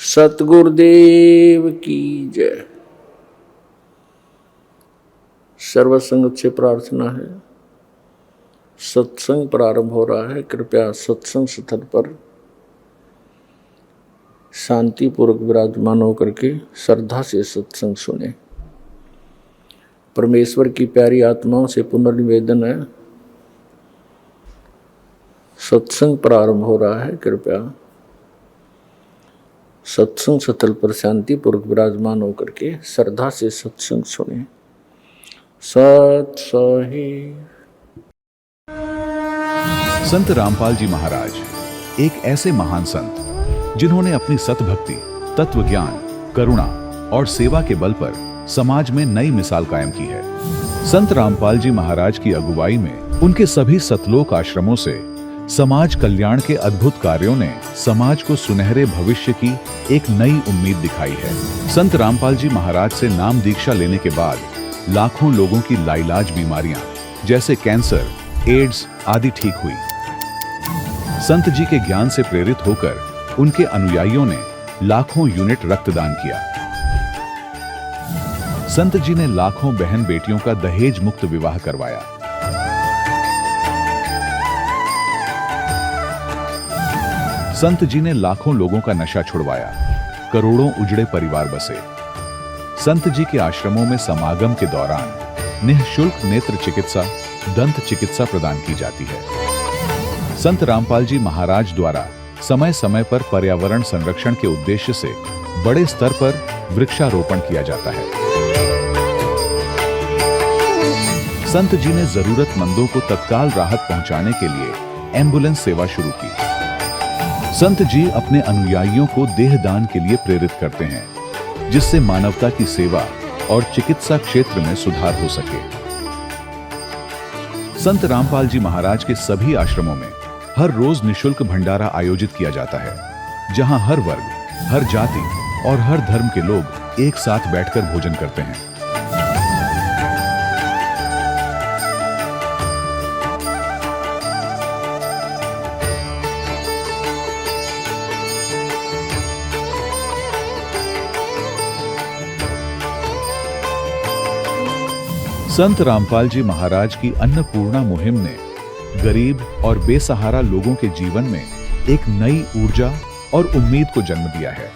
सतगुरुदेव की जय। सर्वसंगत से प्रार्थना है, सत्संग प्रारंभ हो रहा है। कृपया सत्संग स्थल पर शांतिपूर्वक विराजमान होकर के श्रद्धा से सत्संग सुने। परमेश्वर की प्यारी आत्माओं से पुनर्निवेदन है, सत्संग प्रारंभ हो रहा है। कृपया सत्संग स्थल पर शांतिपूर्वक विराजमान होकर के श्रद्धा से सत्संग सुने। सत सही। संत रामपाल जी महाराज एक ऐसे महान संत जिन्होंने अपनी सतभक्ति, तत्व ज्ञान, करुणा और सेवा के बल पर समाज में नई मिसाल कायम की है। संत रामपाल जी महाराज की अगुवाई में उनके सभी सतलोक आश्रमों से समाज कल्याण के अद्भुत कार्यों ने समाज को सुनहरे भविष्य की एक नई उम्मीद दिखाई है। संत रामपाल जी महाराज से नाम दीक्षा लेने के बाद लाखों लोगों की लाइलाज बीमारियां जैसे कैंसर, एड्स आदि ठीक हुई। संत जी के ज्ञान से प्रेरित होकर उनके अनुयायियों ने लाखों यूनिट रक्तदान किया। संत जी ने लाखों बहन बेटियों का दहेज मुक्त विवाह करवाया। संत जी ने लाखों लोगों का नशा छुड़वाया, करोड़ों उजड़े परिवार बसे। संत जी के आश्रमों में समागम के दौरान निःशुल्क नेत्र चिकित्सा, दंत चिकित्सा प्रदान की जाती है। संत रामपाल जी महाराज द्वारा समय समय पर पर्यावरण संरक्षण के उद्देश्य से बड़े स्तर पर वृक्षारोपण किया जाता है। संत जी ने जरूरतमंदों को तत्काल राहत पहुंचाने के लिए एम्बुलेंस सेवा शुरू की। संत जी अपने अनुयायियों को देहदान के लिए प्रेरित करते हैं, जिससे मानवता की सेवा और चिकित्सा क्षेत्र में सुधार हो सके। संत रामपाल जी महाराज के सभी आश्रमों में हर रोज निःशुल्क भंडारा आयोजित किया जाता है, जहां हर वर्ग, हर जाति और हर धर्म के लोग एक साथ बैठकर भोजन करते हैं। संत रामपाल जी महाराज की अन्नपूर्णा मुहिम ने गरीब और बेसहारा लोगों के जीवन में एक नई ऊर्जा और उम्मीद को जन्म दिया है।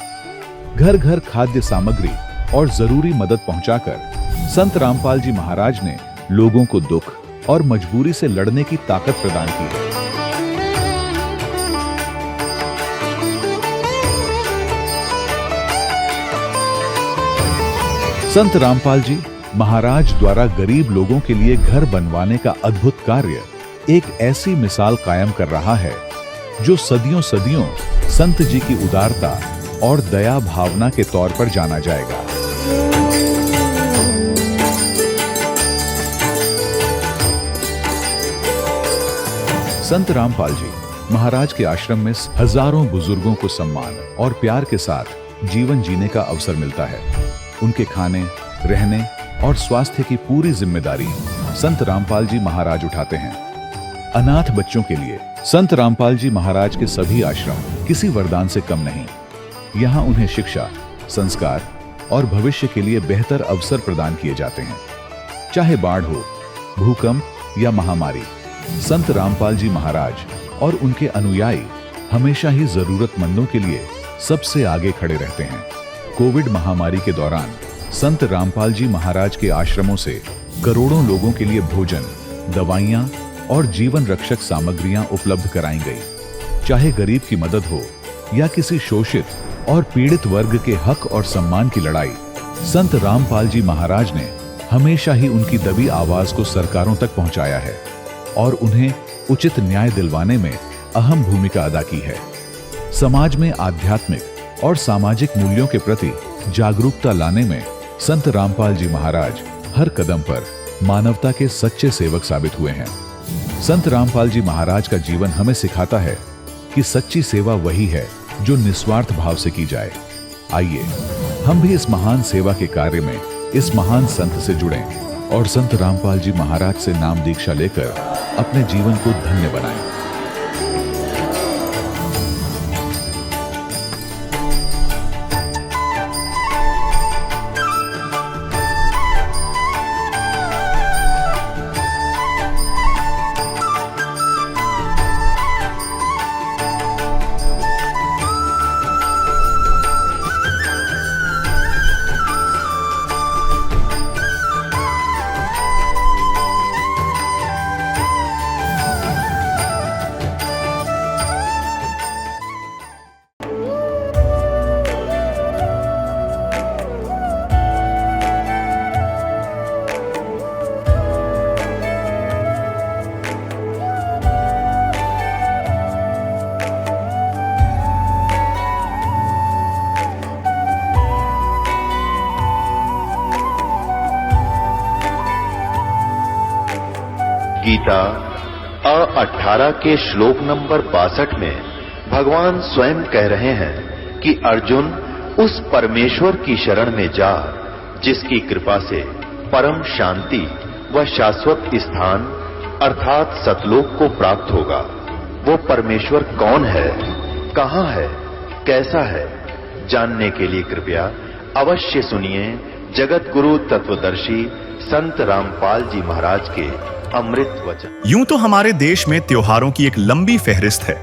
घर घर खाद्य सामग्री और जरूरी मदद पहुंचाकर संत रामपाल जी महाराज ने लोगों को दुख और मजबूरी से लड़ने की ताकत प्रदान की है। संत रामपाल जी महाराज द्वारा गरीब लोगों के लिए घर बनवाने का अद्भुत कार्य एक ऐसी मिसाल कायम कर रहा है जो सदियों सदियों संत जी की उदारता और दया भावना के तौर पर जाना जाएगा। संत रामपाल जी महाराज के आश्रम में हजारों बुजुर्गों को सम्मान और प्यार के साथ जीवन जीने का अवसर मिलता है। उनके खाने, रहने और स्वास्थ्य की पूरी जिम्मेदारी संत रामपाल जी महाराज उठाते हैं। अनाथ बच्चों के लिए संत रामपाल जी महाराज के सभी आश्रम किसी वरदान से कम नहीं। यहाँ उन्हें शिक्षा, संस्कार और भविष्य के लिए बेहतर अवसर प्रदान किए जाते हैं। चाहे बाढ़ हो, भूकंप या महामारी, संत रामपाल जी महाराज और उनके अनुयायी हमेशा ही जरूरतमंदों के लिए सबसे आगे खड़े रहते हैं। कोविड महामारी के दौरान संत रामपाल जी महाराज के आश्रमों से करोड़ों लोगों के लिए भोजन, दवाइयां और जीवन रक्षक सामग्रियां उपलब्ध कराई गई। चाहे गरीब की मदद हो या किसी शोषित और पीड़ित वर्ग के हक और सम्मान की लड़ाई, संत रामपाल जी महाराज ने हमेशा ही उनकी दबी आवाज को सरकारों तक पहुंचाया है और उन्हें उचित न्याय दिलवाने में अहम भूमिका अदा की है। समाज में आध्यात्मिक और सामाजिक मूल्यों के प्रति जागरूकता लाने में संत रामपाल जी महाराज हर कदम पर मानवता के सच्चे सेवक साबित हुए हैं। संत रामपाल जी महाराज का जीवन हमें सिखाता है कि सच्ची सेवा वही है जो निस्वार्थ भाव से की जाए। आइए हम भी इस महान सेवा के कार्य में इस महान संत से जुड़ें और संत रामपाल जी महाराज से नाम दीक्षा लेकर अपने जीवन को धन्य बनाएं। गीता 18 के श्लोक नंबर 62 में भगवान स्वयं कह रहे हैं कि अर्जुन उस परमेश्वर की शरण में जा जिसकी कृपा से परम शांति व शाश्वत स्थान अर्थात सतलोक को प्राप्त होगा। वो परमेश्वर कौन है, कहां है, कैसा है, जानने के लिए कृपया अवश्य सुनिए जगत गुरु तत्वदर्शी संत रामपाल जी महाराज के अमृत वचन। यूं तो हमारे देश में त्योहारों की एक लंबी फहरिस्त है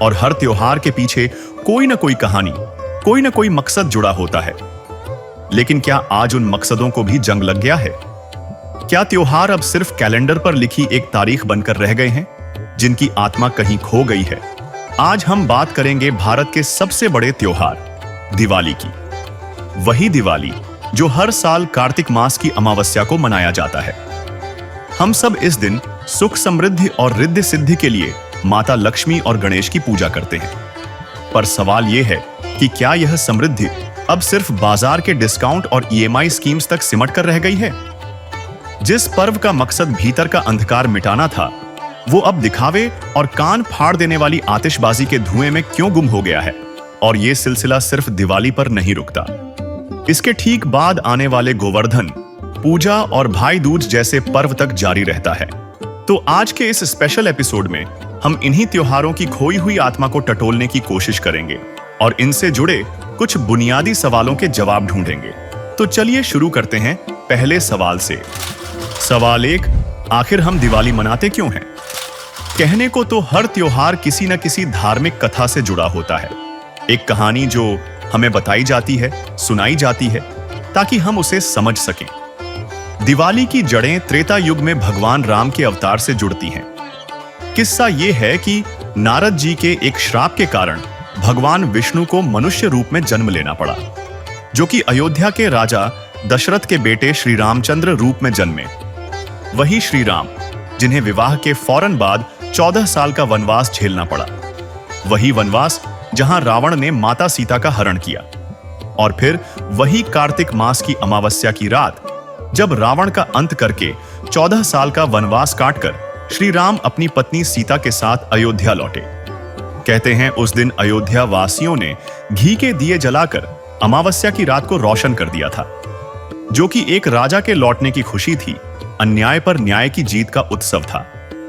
और हर त्योहार के पीछे कोई न कोई कहानी, कोई न कोई मकसद जुड़ा होता है। लेकिन क्या आज उन मकसदों को भी जंग लग गया है? क्या त्योहार अब सिर्फ कैलेंडर पर लिखी एक तारीख बनकर रह गए हैं, जिनकी आत्मा कहीं खो गई है? आज हम बात करेंगे भारत के सबसे बड़े त्योहार दिवाली की। वही दिवाली जो हर साल कार्तिक मास की अमावस्या को मनाया जाता है। हम सब इस दिन सुख समृद्धि और रिद्धि सिद्धि के लिए माता लक्ष्मी और गणेश की पूजा करते हैं। पर सवाल यह है कि क्या यह समृद्धि अब सिर्फ बाजार के डिस्काउंट और EMI स्कीम्स तक सिमट कर रह गई है? जिस पर्व का मकसद भीतर का अंधकार मिटाना था, वो अब दिखावे और कान फाड़ देने वाली आतिशबाजी के धुएं में क्यों गुम हो गया है? और ये सिलसिला सिर्फ दिवाली पर नहीं रुकता। इसके ठीक बाद आने वाले गोवर्धन पूजा और भाई दूज जैसे पर्व तक जारी रहता है। तो आज के इस स्पेशल एपिसोड में हम इन्हीं त्योहारों की खोई हुई आत्मा को टटोलने की कोशिश करेंगे और इनसे जुड़े कुछ बुनियादी सवालों के जवाब ढूंढेंगे। तो चलिए शुरू करते हैं पहले सवाल से। सवाल 1, आखिर हम दिवाली मनाते क्यों हैं? कहने को तो हर त्योहार किसी न किसी धार्मिक कथा से जुड़ा होता है। एक कहानी जो हमें बताई जाती है, सुनाई जाती है, ताकि हम उसे समझ सकें। दिवाली की जड़ें त्रेता युग में भगवान राम के अवतार से जुड़ती हैं। किस्सा यह है कि नारद जी के एक श्राप के कारण भगवान विष्णु को मनुष्य रूप में जन्म लेना पड़ा, जो कि अयोध्या के राजा दशरथ के बेटे श्री रामचंद्र रूप में जन्मे। वही श्री राम जिन्हें विवाह के फौरन बाद 14 साल का वनवास झेलना पड़ा। वही वनवास जहां रावण ने माता सीता का हरण किया। और फिर वही कार्तिक मास की अमावस्या की रात, जब रावण का अंत करके 14 साल का वनवास काटकर श्री राम अपनी पत्नी सीता के साथ अयोध्या लौटे। कहते हैं उस दिन अयोध्या वासियों ने घी के दिए जलाकर अमावस्या की रात को रोशन कर दिया था, जो कि एक राजा के लौटने की खुशी थी, अन्याय पर न्याय की जीत का उत्सव था।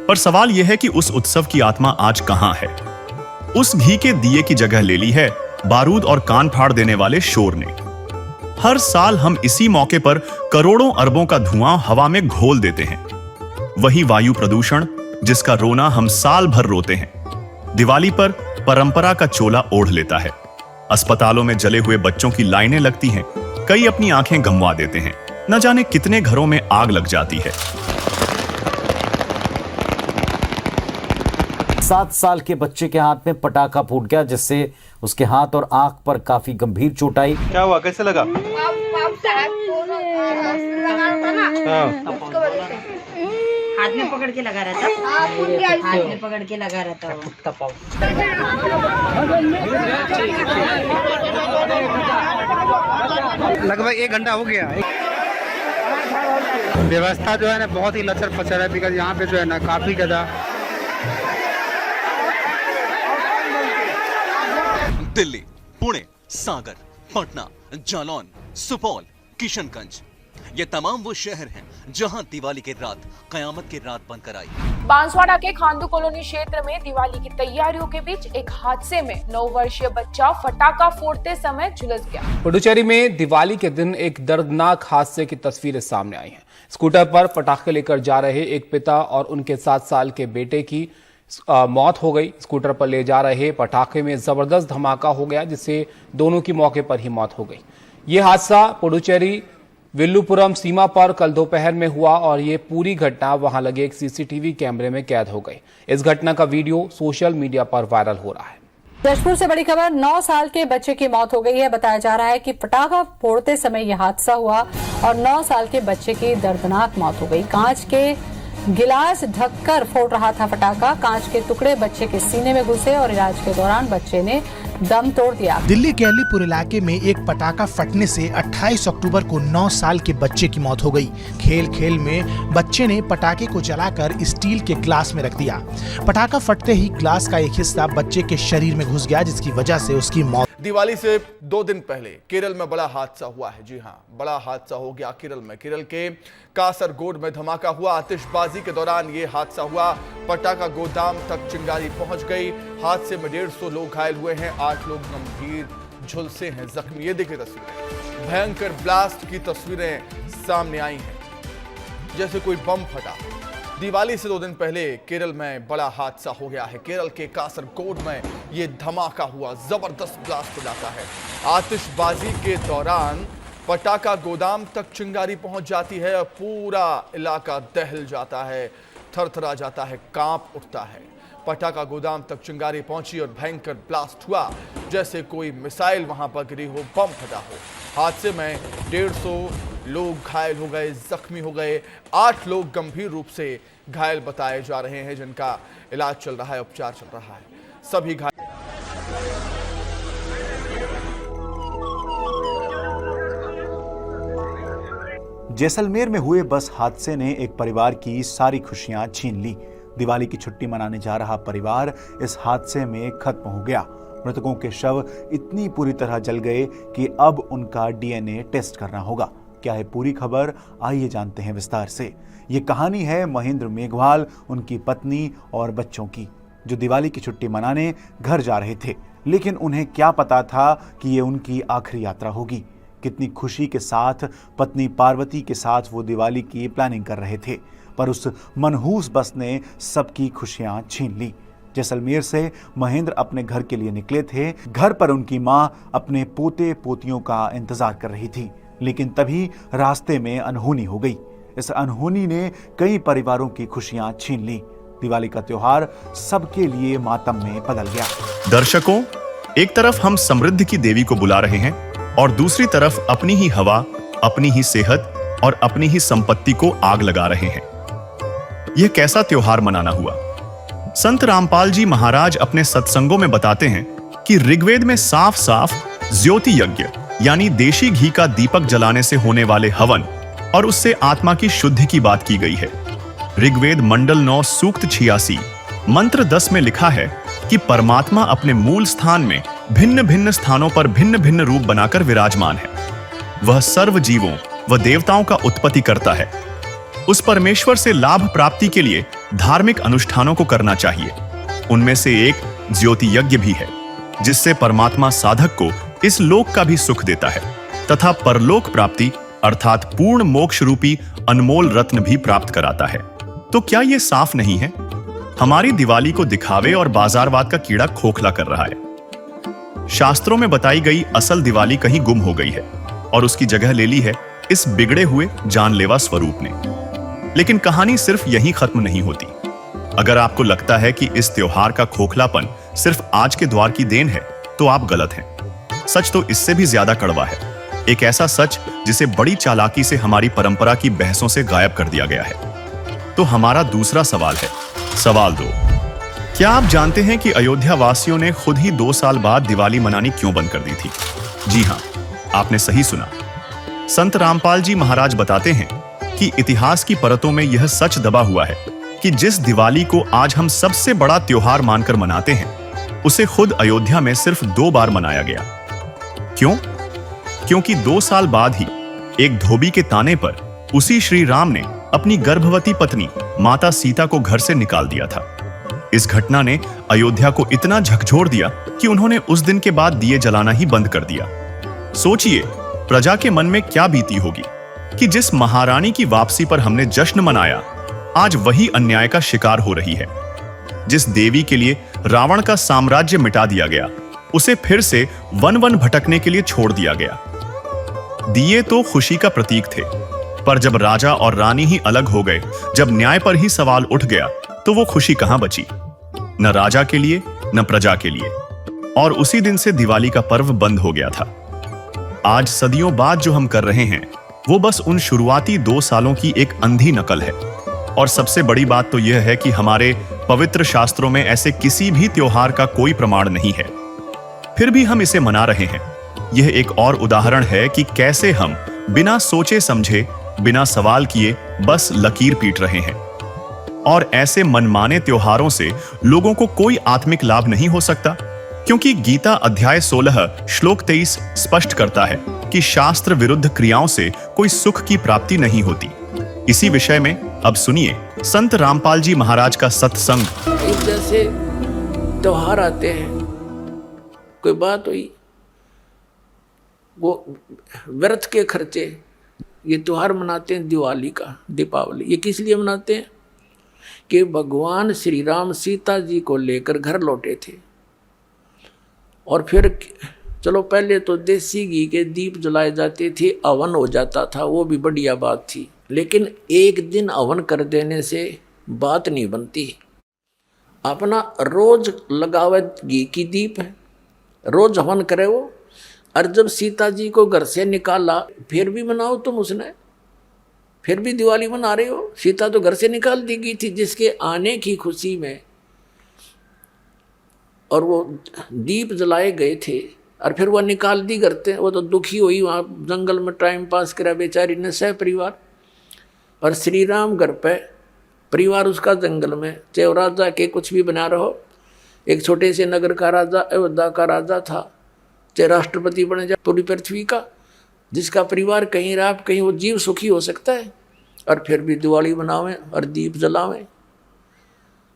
पर सवाल यह है कि उस उत्सव की आत्मा आज कहां है? उस घी के दिए की जगह ले ली है बारूद और कान फाड़ देने वाले शोर ने। हर साल हम इसी मौके पर करोड़ों अरबों का धुआं हवा में घोल देते हैं। वही वायु प्रदूषण जिसका रोना हम साल भर रोते हैं, दिवाली पर परंपरा का चोला ओढ़ लेता है। अस्पतालों में जले हुए बच्चों की लाइनें लगती हैं, कई अपनी आंखें गंवा देते हैं, न जाने कितने घरों में आग लग जाती है। 7 साल के बच्चे के हाथ में पटाखा फूट गया, जिससे उसके हाथ और आंख पर काफी गंभीर चोट आई। क्या हुआ, कैसे लगा? हाथ में पकड़ के लगा रहता, हाथ में पकड़ के लगा रहता वो। लगभग 1 घंटा हो गया। व्यवस्था जो है ना बहुत ही लचर पचर है, बिकॉज यहाँ पे जो है ना काफी ज्यादा। दिल्ली, पुणे, सागर, पटना, जालौन, सुपौल, किशनगंज, ये तमाम वो शहर हैं जहां दिवाली की रात कयामत की रात बनकर आई। बांसवाड़ा के खांडू कॉलोनी क्षेत्र में दिवाली की तैयारियों के बीच एक हादसे में 9 वर्षीय बच्चा फटाका फोड़ते समय झुलस गया। पुडुचेरी में दिवाली के दिन एक दर्दनाक हादसे की तस्वीरें सामने आई हैं। स्कूटर पर पटाखे लेकर जा रहे एक पिता और उनके 7 साल के बेटे की मौत हो गई। स्कूटर पर ले जा रहे पटाखे में जबरदस्त धमाका हो गया, जिससे दोनों की मौके पर ही मौत हो गई। यह हादसा पुडुचेरी विल्लुपुरम सीमा पर कल दोपहर में हुआ और ये पूरी घटना वहां लगे एक सीसीटीवी कैमरे में कैद हो गई। इस घटना का वीडियो सोशल मीडिया पर वायरल हो रहा है। जशपुर से बड़ी खबर, 9 साल के बच्चे की मौत हो गई है। बताया जा रहा है कि पटाखा फोड़ते समय यह हादसा हुआ और 9 साल के बच्चे की दर्दनाक मौत हो गई। कांच के गिलास ढककर फोड़ रहा था पटाखा। कांच के टुकड़े बच्चे के सीने में घुसे और इलाज के दौरान बच्चे ने दम तोड़ दिया। दिल्ली के अलीपुर इलाके में एक पटाखा फटने से 28 अक्टूबर को 9 साल के बच्चे की मौत हो गई। खेल खेल में बच्चे ने पटाखे को जलाकर स्टील के ग्लास में रख दिया। पटाखा फटते ही ग्लास का एक हिस्सा बच्चे के शरीर में घुस गया, जिसकी वजह से उसकी मौत। दिवाली से 2 दिन पहले केरल में बड़ा हादसा हुआ है। जी हाँ, बड़ा हादसा हो गया केरल में। केरल के कासरगोड में धमाका हुआ। आतिशबाजी के दौरान ये हादसा हुआ। पटाखा गोदाम तक चिंगारी पहुंच गई। हादसे में 150 लोग घायल हुए हैं, 8 लोग गंभीर झुलसे हैं, जख्मी। ये देखिए तस्वीरें, भयंकर ब्लास्ट की तस्वीरें सामने आई हैं, जैसे कोई बम फटा। दिवाली से 2 दिन पहले केरल में बड़ा हादसा हो गया है। केरल के कासरगोड में ये धमाका हुआ, जबरदस्त ब्लास्ट हो जाता है। आतिशबाजी के दौरान पटाखा गोदाम तक चिंगारी पहुंच जाती है और पूरा इलाका दहल जाता है, थरथरा जाता है, कांप उठता है। पटाखा गोदाम तक चिंगारी पहुंची और भयंकर ब्लास्ट हुआ, जैसे कोई मिसाइल वहां पर गिरी हो, बम फटा हो। हादसे में 150 लोग घायल हो गए, जख्मी हो गए। 8 लोग गंभीर रूप से घायल बताए जा रहे हैं, जिनका इलाज चल रहा है, उपचार चल रहा है। सभी घायल। जैसलमेर में हुए बस हादसे ने एक परिवार की सारी खुशियां छीन ली। दिवाली की छुट्टी मनाने जा रहा परिवार इस हादसे में खत्म हो गया। मृतकों के शव इतनी पूरी तरह जल गए कि अब उनका डीएनए टेस्ट करना होगा। क्या है पूरी खबर, आइए जानते हैं विस्तार से। ये कहानी है महेंद्र मेघवाल, उनकी पत्नी और बच्चों की, जो दिवाली की छुट्टी मनाने घर जा रहे थे। लेकिन उन्हें क्या पता था कि ये उनकी आखिरी यात्रा होगी। कितनी खुशी के साथ पत्नी पार्वती के साथ वो दिवाली की प्लानिंग कर रहे थे, पर उस मनहूस बस ने सबकी खुशियां छीन ली। जैसलमेर से महेंद्र अपने घर के लिए निकले थे। घर पर उनकी मां अपने पोते पोतियों का इंतजार कर रही थी, लेकिन तभी रास्ते में अनहोनी हो गई। इस अनहोनी ने कई परिवारों की खुशियां छीन ली। दिवाली का त्योहार सबके लिए मातम में बदल गया। दर्शकों, एक तरफ हम समृद्धि की देवी को बुला रहे हैं और दूसरी तरफ अपनी ही हवा, अपनी ही सेहत और अपनी ही संपत्ति को आग लगा रहे हैं। यह कैसा त्योहार मनाना हुआ? संत रामपाल जी महाराज अपने सत्संगों में बताते हैं कि ऋग्वेद में साफ साफ ज्योति यज्ञ यानी देशी घी का दीपक जलाने से होने वाले हवन और उससे आत्मा की शुद्धि की बात की गई है। ऋग्वेद मंडल 9 सूक्त 86 मंत्र 10 में लिखा है कि परमात्मा अपने मूल स्थान में भिन्न भिन्न स्थानों पर भिन्न भिन्न रूप बनाकर विराजमान है। वह सर्व जीवों व देवताओं का उत्पत्ति करता है। उस परमेश्वर से लाभ प्राप्ति के लिए धार्मिक अनुष्ठानों को करना चाहिए। उनमें से एक ज्योति यज्ञ भी है, जिससे परमात्मा साधक को इस लोक का भी सुख देता है तथा परलोक प्राप्ति अर्थात पूर्ण मोक्ष रूपी अनमोल रत्न भी प्राप्त कराता है। तो क्या यह साफ नहीं है? हमारी दिवाली को दिखावे और बाजारवाद का कीड़ा खोखला कर रहा है। शास्त्रों में बताई गई असल दिवाली कहीं गुम हो गई है और उसकी जगह ले ली है इस बिगड़े हुए जानलेवा स्वरूप ने। लेकिन कहानी सिर्फ यहीं खत्म नहीं होती। अगर आपको लगता है कि इस त्योहार का खोखलापन सिर्फ आज के द्वार की देन है, तो आप गलत हैं। सच तो इससे भी ज्यादा कड़वा है। एक ऐसा सच जिसे बड़ी चालाकी से हमारी परंपरा की बहसों से गायब कर दिया गया है। तो हमारा दूसरा सवाल है, सवाल 2। क्या आप जानते हैं कि अयोध्या वासियों ने खुद ही 2 साल बाद दिवाली मनानी क्यों बंद कर दी थी? जी हां, आपने सही सुना। संत रामपाल जी महाराज बताते हैं कि इतिहास की परतों में यह सच दबा हुआ है कि जिस दिवाली को आज हम सबसे बड़ा त्योहार मानकर मनाते हैं, उसे खुद अयोध्या में सिर्फ 2 बार मनाया गया। क्यों? क्योंकि 2 साल बाद ही एक धोबी के ताने पर उसी श्री राम ने अपनी गर्भवती पत्नी माता सीता को घर से निकाल दिया था। इस घटना ने अयोध्या को इतना झकझोर दिया कि उन्होंने उस दिन के बाद दिए जलाना ही बंद कर दिया। सोचिए प्रजा के मन में क्या बीती होगी कि जिस महारानी की वापसी पर हमने जश्न मनाया, आज वही अन्याय का शिकार हो रही है। जिस देवी के लिए रावण का साम्राज्य मिटा दिया गया, उसे फिर से वन भटकने के लिए छोड़ दिया गया। दिए तो खुशी का प्रतीक थे, पर जब राजा और रानी ही अलग हो गए, जब न्याय पर ही सवाल उठ गया, तो वो खुशी कहां बची? न राजा के लिए न प्रजा के लिए। और उसी दिन से दिवाली का पर्व बंद हो गया था। आज सदियों बाद जो हम कर रहे हैं, वो बस उन शुरुआती 2 सालों की एक अंधी नकल है। और सबसे बड़ी बात तो यह है कि हमारे पवित्र शास्त्रों में ऐसे किसी भी त्योहार का कोई प्रमाण नहीं है। फिर भी हम इसे मना रहे हैं। यह एक और उदाहरण है कि कैसे हम बिना सोचे समझे, बिना सवाल किए बस लकीर पीट रहे हैं। और ऐसे मनमाने त्योहारों से लोगों को कोई आत्मिक लाभ नहीं हो सकता, क्योंकि गीता अध्याय 16 श्लोक 23 स्पष्ट करता है कि शास्त्र विरुद्ध क्रियाओं से कोई सुख की प्राप्ति नहीं होती। इसी विषय में अब सुनिए संत रामपाल जी महाराज का सत्संग। एक जैसे त्योहार आते हैं, कोई बात हुई, वो व्यर्थ के खर्चे, ये त्योहार मनाते हैं दिवाली का, दीपावली, ये किस लिए मनाते हैं कि भगवान श्री राम सीता जी को लेकर घर लौटे थे। और फिर चलो पहले तो देसी घी के दीप जलाए जाते थे, हवन हो जाता था, वो भी बढ़िया बात थी। लेकिन एक दिन हवन कर देने से बात नहीं बनती। अपना रोज लगावे घी की दीप है, रोज हवन करे वो। और जब सीता जी को घर से निकाला, फिर भी मनाओ तुम उसने, फिर भी दिवाली मना रहे हो। सीता तो घर से निकाल दी गई थी जिसके आने की खुशी में, और वो दीप जलाए गए थे, और फिर वह निकाल दी करते। वो तो दुखी हुई, वहाँ जंगल में टाइम पास करा बेचारी ने सह परिवार। और श्री राम घर पे, परिवार उसका जंगल में, चाहे राजा के कुछ भी बना रहो, एक छोटे से नगर का राजा, अयोध्या का राजा था, चाहे राष्ट्रपति बने जाए पूरी पृथ्वी का, जिसका परिवार कहीं रहा कहीं वो जीव सुखी हो सकता है। और फिर भी दिवाली बनावें और दीप जलावें।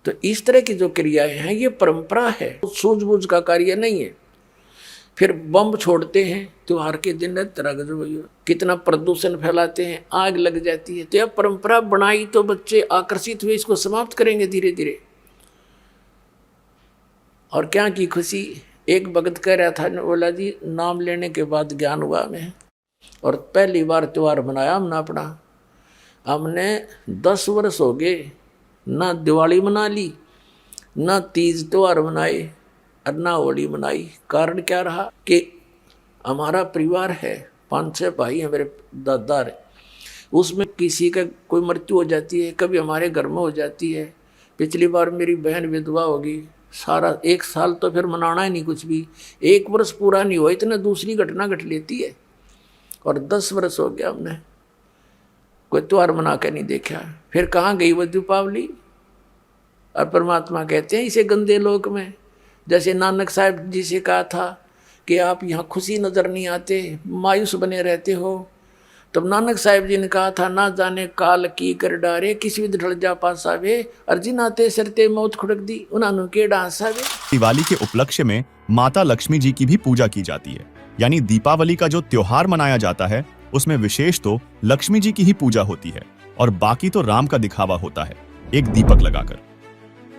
तो इस तरह की जो क्रियाएं हैं ये परंपरा है, सूझबूझ का कार्य नहीं है। फिर बम छोड़ते हैं त्योहार के दिन, तरह का जो कितना प्रदूषण फैलाते हैं, आग लग जाती है। तो यह परंपरा बनाई तो बच्चे आकर्षित हुए, इसको समाप्त करेंगे धीरे धीरे। और क्या की खुशी, एक भगत कह रहा था, बोला जी नाम लेने के बाद ज्ञान हुआ हमें, और पहली बार त्योहार मनाया हमने अपना। हमने 10 वर्ष हो गए ना दिवाली मना ली, ना तीज त्योहार मनाए, और ना होली मनाई। कारण क्या रहा कि हमारा परिवार है, 5-6 भाई हैं, मेरे दादा है, उसमें किसी का कोई मृत्यु हो जाती है, कभी हमारे घर में हो जाती है। पिछली बार मेरी बहन विधवा होगी, सारा 1 साल तो फिर मनाना ही नहीं कुछ भी, 1 वर्ष पूरा नहीं हुआ इतना दूसरी घटना घट लेती है। और 10 वर्ष हो गया हमने कोई त्योहार मना के नहीं देखा। फिर कहाँ गई वो दीपावली। और परमात्मा कहते हैं इसे गंदे लोक में, जैसे नानक साहब जी से कहा था कि आप यहाँ खुशी नज़र नहीं आते, मायूस बने रहते हो। तब नानक साहब जी ने कहा था, ना जाने काल की कर डारे, किसी भी ढल जा पासावे, अर्जी नाते सरते मौत खुड़क दी, उन्होंने के डांसावे। दिवाली के उपलक्ष्य में माता लक्ष्मी जी की भी पूजा की जाती है। यानी दीपावली का जो त्योहार मनाया जाता है उसमें विशेष तो लक्ष्मी जी की ही पूजा होती है, और बाकी तो राम का दिखावा होता है एक दीपक लगाकर।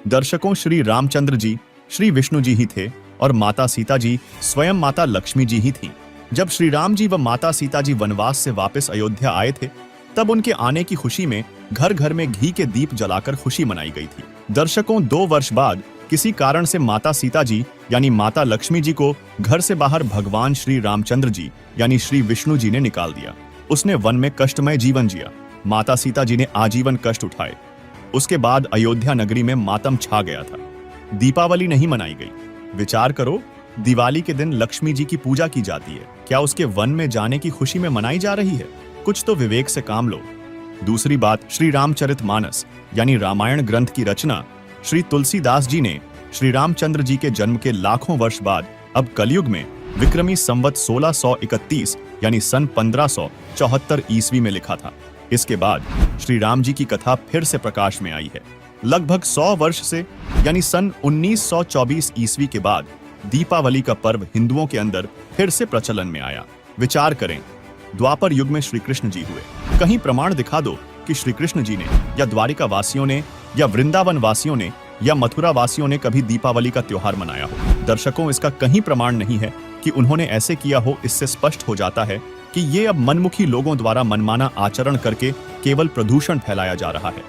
दर्शकों, श्री रामचंद्र जी श्री विष्णु जी ही थे, और माता सीता जी स्वयं माता लक्ष्मी जी ही थी। जब श्री राम जी व माता सीता जी वनवास से वापस अयोध्या आए थे, तब उनके आने की खुशी में घर घर में घी के दीप जलाकर खुशी मनाई गई थी। दर्शकों, 2 वर्ष बाद किसी कारण से माता सीता जी यानी माता लक्ष्मी जी को घर से बाहर भगवान श्री रामचंद्र जी यानी श्री विष्णु जी ने निकाल दिया। उसने वन में कष्टमय जीवन जिया। माता सीता जी ने आजीवन कष्ट उठाए। उसके बाद अयोध्या नगरी में मातम छा गया था। दीपावली नहीं मनाई गई। विचार करो, दिवाली के दिन लक्ष्मी जी की पूजा की जाती है, क्या उसके वन में जाने की खुशी में मनाई जा रही है? कुछ तो विवेक से काम लो। दूसरी बात, श्री रामचरितमानस यानी रामायण ग्रंथ की रचना श्री तुलसीदास जी ने श्री रामचंद्र जी के जन्म के लाखों वर्ष बाद अब कलयुग में विक्रमी संवत 1631 यानी सन 1574 ईस्वी में लिखा था। इसके बाद श्री राम जी की कथा फिर से प्रकाश में आई है। लगभग 100 वर्ष से यानी सन 1924 ईस्वी के बाद दीपावली का पर्व हिंदुओं के अंदर फिर से प्रचलन में आया। विचार करें, द्वापर युग में श्री कृष्ण जी हुए, कहीं प्रमाण दिखा दो कि श्री कृष्ण जी ने या द्वारिका वासियों ने या वृंदावन वासियों ने या मथुरा वासियों ने कभी दीपावली का त्योहार मनाया हो। दर्शकों, इसका कहीं प्रमाण नहीं है कि उन्होंने ऐसे किया हो। इससे स्पष्ट हो जाता है कि ये अब मनमुखी लोगों द्वारा मनमाना आचरण करके केवल प्रदूषण फैलाया जा रहा है।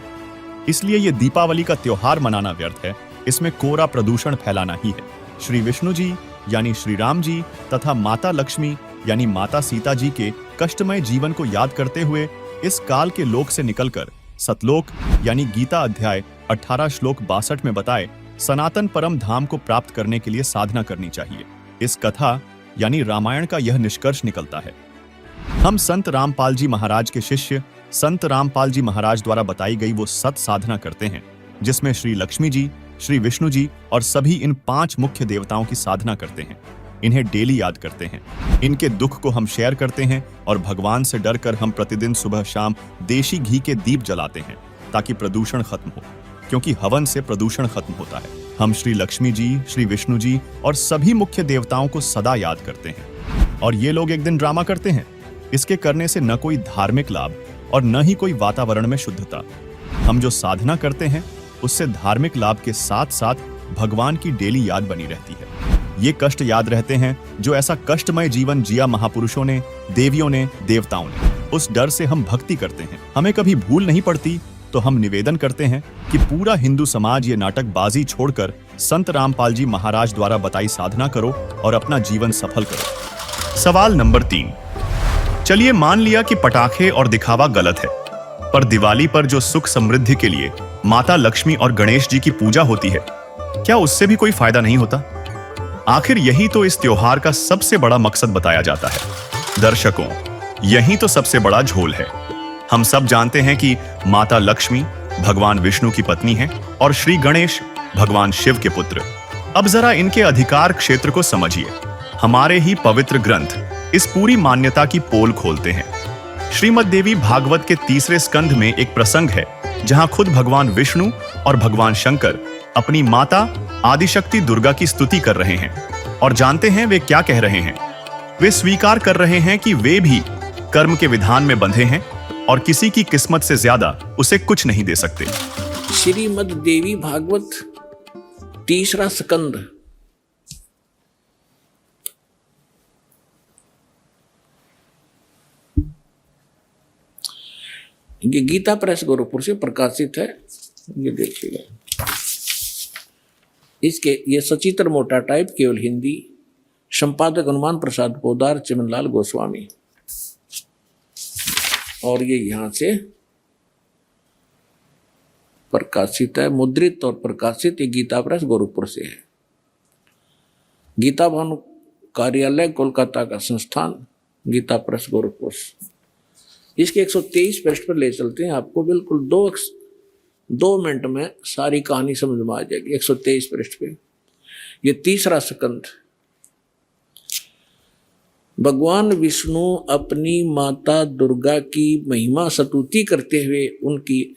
इसलिए ये दीपावली का त्योहार मनाना व्यर्थ है, इसमें कोरा प्रदूषण फैलाना ही है। श्री विष्णु जी यानी श्री राम जी तथा माता लक्ष्मी यानी माता सीता जी के कष्टमय जीवन को याद करते हुए इस काल के लोक से निकलकर सतलोक यानी गीता अध्याय 18 श्लोक 62 में बताए सनातन परम धाम को प्राप्त करने के लिए साधना करनी चाहिए। इस कथा यानी रामायण का यह निष्कर्ष निकलता है। हम संत रामपाल जी महाराज के शिष्य संत रामपाल जी महाराज द्वारा बताई गई वो सत साधना करते हैं, जिसमें श्री लक्ष्मी जी, श्री विष्णु जी और सभी इन 5 मुख्य देवताओं की साधना करते हैं। इन्हें डेली याद करते हैं, इनके दुख को हम शेयर करते हैं और भगवान से डरकर हम प्रतिदिन सुबह शाम देशी घी के दीप जलाते हैं ताकि प्रदूषण खत्म हो, क्योंकि हवन से प्रदूषण खत्म होता है। हम श्री लक्ष्मी जी, श्री विष्णु जी और सभी मुख्य देवताओं को सदा याद करते हैं। और ये लोग एक दिन ड्रामा करते हैं। इसके करने से न कोई धार्मिक लाभ और न ही कोई वातावरण में शुद्धता। हम जो साधना करते हैं उससे धार्मिक लाभ के साथ साथ भगवान की डेली याद बनी रहती है। ये कष्ट याद रहते हैं जो ऐसा कष्टमय जीवन जिया महापुरुषों ने, देवियों ने, देवताओं ने। उस डर से हम भक्ति करते हैं। हमें कभी भूल नहीं पड़ती तो हम निवेदन करते हैं कि पूरा हिंदू समाज ये नाटकबाजी छोड़कर संत रामपाल जी महाराज द्वारा बताई साधना करो और अपना जीवन सफल करो। सवाल नंबर 3। चलिए मान लिया कि पटाखे और दिखावा गलत है, पर दिवाली पर जो सुख समृद्धि के लिए माता लक्ष्मी और गणेश जी की पूजा होती है, क्या उससे भी कोई फायदा नहीं होता? आखिर यही तो इस त्योहार का सबसे बड़ा मकसद बताया जाता है। दर्शकों, यही तो सबसे बड़ा झोल है। हम सब जानते हैं कि माता लक्ष्मी भगवान विष्णु की पत्नी है और श्री गणेश भगवान शिव के पुत्र। अब जरा इनके अधिकार क्षेत्र को समझिए। हमारे ही पवित्र ग्रंथ इस पूरी मान्यता की पोल खोलते हैं। श्रीमद् देवी भागवत के 3 स्कंध में एक प्रसंग है जहां खुद भगवान विष्णु और भगवान शंकर अपनी माता आदिशक्ति दुर्गा की स्तुति कर रहे हैं। और जानते हैं वे क्या कह रहे हैं? वे स्वीकार कर रहे हैं कि वे भी कर्म के विधान में बंधे हैं और किसी की किस्मत से ज्यादा उसे कुछ नहीं दे सकते। श्रीमद् देवी भागवत 3 स्कंद ये गीता प्रेस गोरखपुर से प्रकाशित है। ये देखिएगा, इसके ये सचित्र मोटा टाइप, केवल हिंदी, संपादक हनुमान प्रसाद पोदार, चिमनलाल गोस्वामी। और ये यहां से प्रकाशित है, मुद्रित और प्रकाशित। ये गीता प्रेस गोरखपुर से है। गीता भवन कार्यालय कोलकाता का संस्थान, गीता प्रेस गोरखपुर। इसके 123 पृष्ठ पर ले चलते हैं आपको। बिल्कुल 2 मिनट में सारी कहानी समझ में आ जाएगी। 123 पृष्ठ पे ये 3 स्कंद। भगवान विष्णु अपनी माता दुर्गा की महिमा स्तुति करते हुए, उनकी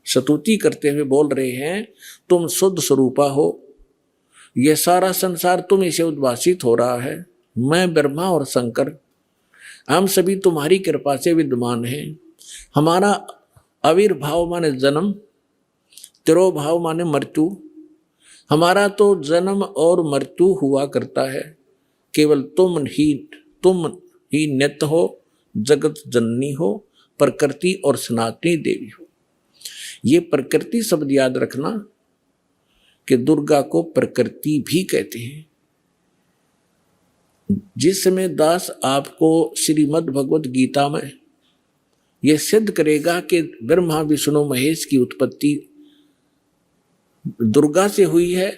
स्तुति करते हुए बोल रहे हैं, तुम शुद्ध स्वरूपा हो, यह सारा संसार तुम इसे उद्भासित हो रहा है। मैं ब्रह्मा और शंकर हम सभी तुम्हारी कृपा से विद्यमान हैं। हमारा आविर्भाव माने जन्म, तिरोभाव माने मृत्यु। हमारा तो जन्म और मृत्यु हुआ करता है। केवल तुम ही नित्य हो, जगत जननी हो, प्रकृति और सनातनी देवी हो। ये प्रकृति शब्द याद रखना कि दुर्गा को प्रकृति भी कहते हैं। जिस समय दास आपको श्रीमद् भगवत गीता में यह सिद्ध करेगा कि ब्रह्मा विष्णु महेश की उत्पत्ति दुर्गा से हुई है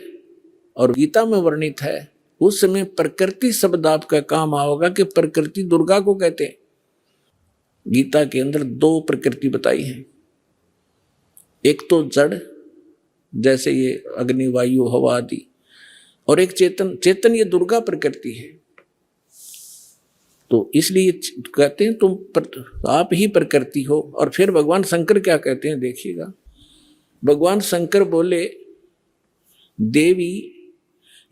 और गीता में वर्णित है, उस समय प्रकृति शब्द आपका काम आओगा कि प्रकृति दुर्गा को कहते हैं। गीता के अंदर 2 प्रकृति बताई है। एक तो जड़, जैसे ये अग्नि वायु हवा आदि, और एक चेतन ये दुर्गा प्रकृति है। तो इसलिए कहते हैं आप ही प्रकृति हो। और फिर भगवान शंकर क्या कहते हैं देखिएगा। भगवान शंकर बोले, देवी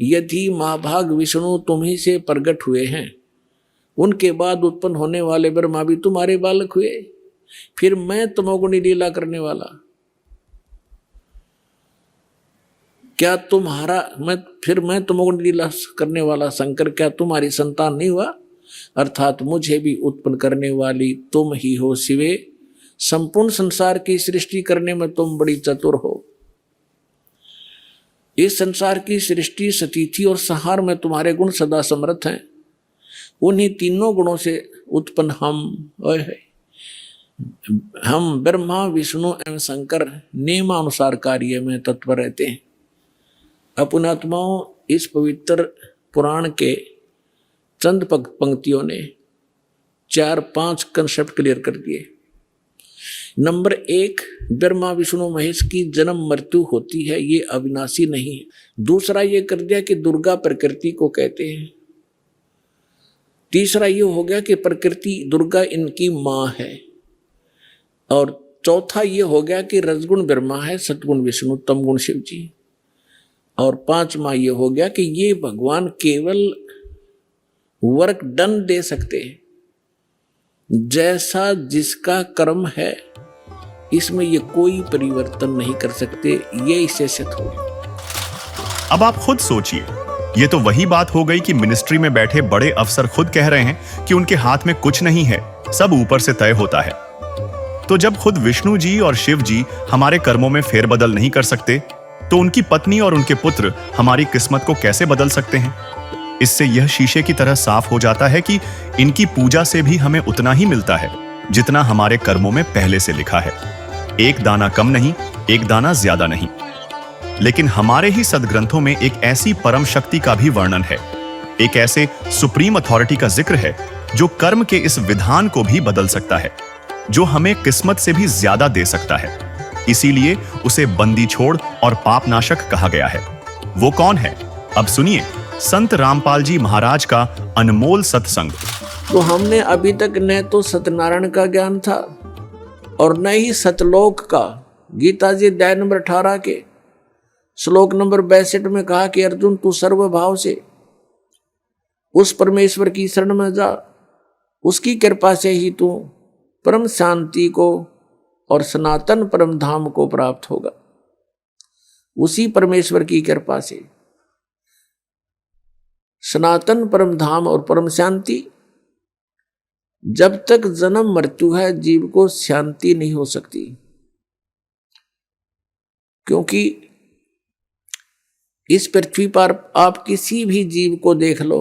यदि महाभाग विष्णु तुम्ही से प्रकट हुए हैं, उनके बाद उत्पन्न होने वाले ब्रह्मा भी तुम्हारे बालक हुए, फिर मैं तमोगुणी लीला करने वाला, क्या मैं तमोगुणी लीला करने वाला शंकर क्या तुम्हारी संतान नहीं हुआ? अर्थात मुझे भी उत्पन्न करने वाली तुम ही हो शिवे। संपूर्ण संसार की सृष्टि करने में तुम बड़ी चतुर हो। इस संसार की सृष्टि, स्थिति और संहार में तुम्हारे गुण सदा समर्थ हैं। उन्हीं तीनों गुणों से उत्पन्न हम ब्रह्मा विष्णु एवं शंकर नियमानुसार कार्य में तत्पर रहते हैं। अपनात्माओं, इस पवित्र पुराण के चंद पंक्तियों ने 4-5 कंसेप्ट क्लियर कर दिए। नंबर 1, ब्रह्मा विष्णु महेश की जन्म मृत्यु होती है, ये अविनाशी नहीं है। दूसरा ये कर दिया कि दुर्गा प्रकृति को कहते हैं। तीसरा ये हो गया कि प्रकृति दुर्गा इनकी माँ है। और चौथा ये हो गया कि रजगुण ब्रह्मा है, सतगुण विष्णु, तमगुण शिव जी। और पांचवा ये हो गया कि ये भगवान केवल वर्क डन दे सकते हैं, जैसा जिसका कर्म है इसमें ये कोई परिवर्तन नहीं कर सकते, ये इससे सिद्ध हो। अब आप खुद सोचिए, ये तो वही बात हो गई कि मिनिस्ट्री में बैठे बड़े अफसर खुद कह रहे हैं कि उनके हाथ में कुछ नहीं है, सब ऊपर से तय होता है। तो जब खुद विष्णु जी और शिव जी हमारे कर्मों में फेरबदल नहीं कर सकते, तो उनकी पत्नी और उनके पुत्र हमारी किस्मत को कैसे बदल सकते हैं? इससे यह शीशे की तरह साफ हो जाता है कि इनकी पूजा से भी हमें उतना ही मिलता है जितना हमारे कर्मों में पहले से लिखा है। एक दाना कम नहीं, एक दाना ज्यादा नहीं। लेकिन हमारे ही सदग्रंथों में एक ऐसी परम शक्ति का भी वर्णन है, एक ऐसे सुप्रीम अथॉरिटी का जिक्र है जो कर्म के इस विधान को भी बदल सकता है, जो हमें किस्मत से भी ज्यादा दे सकता है। इसीलिए उसे बंदी छोड़ और पाप नाशक कहा गया है। वो कौन है? अब सुनिए संत रामपाल जी महाराज का अनमोल सत्संग। तो हमने अभी तक न तो सत्यनारायण का ज्ञान था और न ही सतलोक का। गीता जी अध्याय नंबर 18 के श्लोक नंबर 62 में कहा कि अर्जुन तू सर्वभाव से उस परमेश्वर की शरण में जा, उसकी कृपा से ही तू परम शांति को और सनातन परम धाम को प्राप्त होगा। उसी परमेश्वर की कृपा से सनातन परम धाम और परम शांति। जब तक जन्म मृत्यु है जीव को शांति नहीं हो सकती, क्योंकि इस पृथ्वी पर आप किसी भी जीव को देख लो,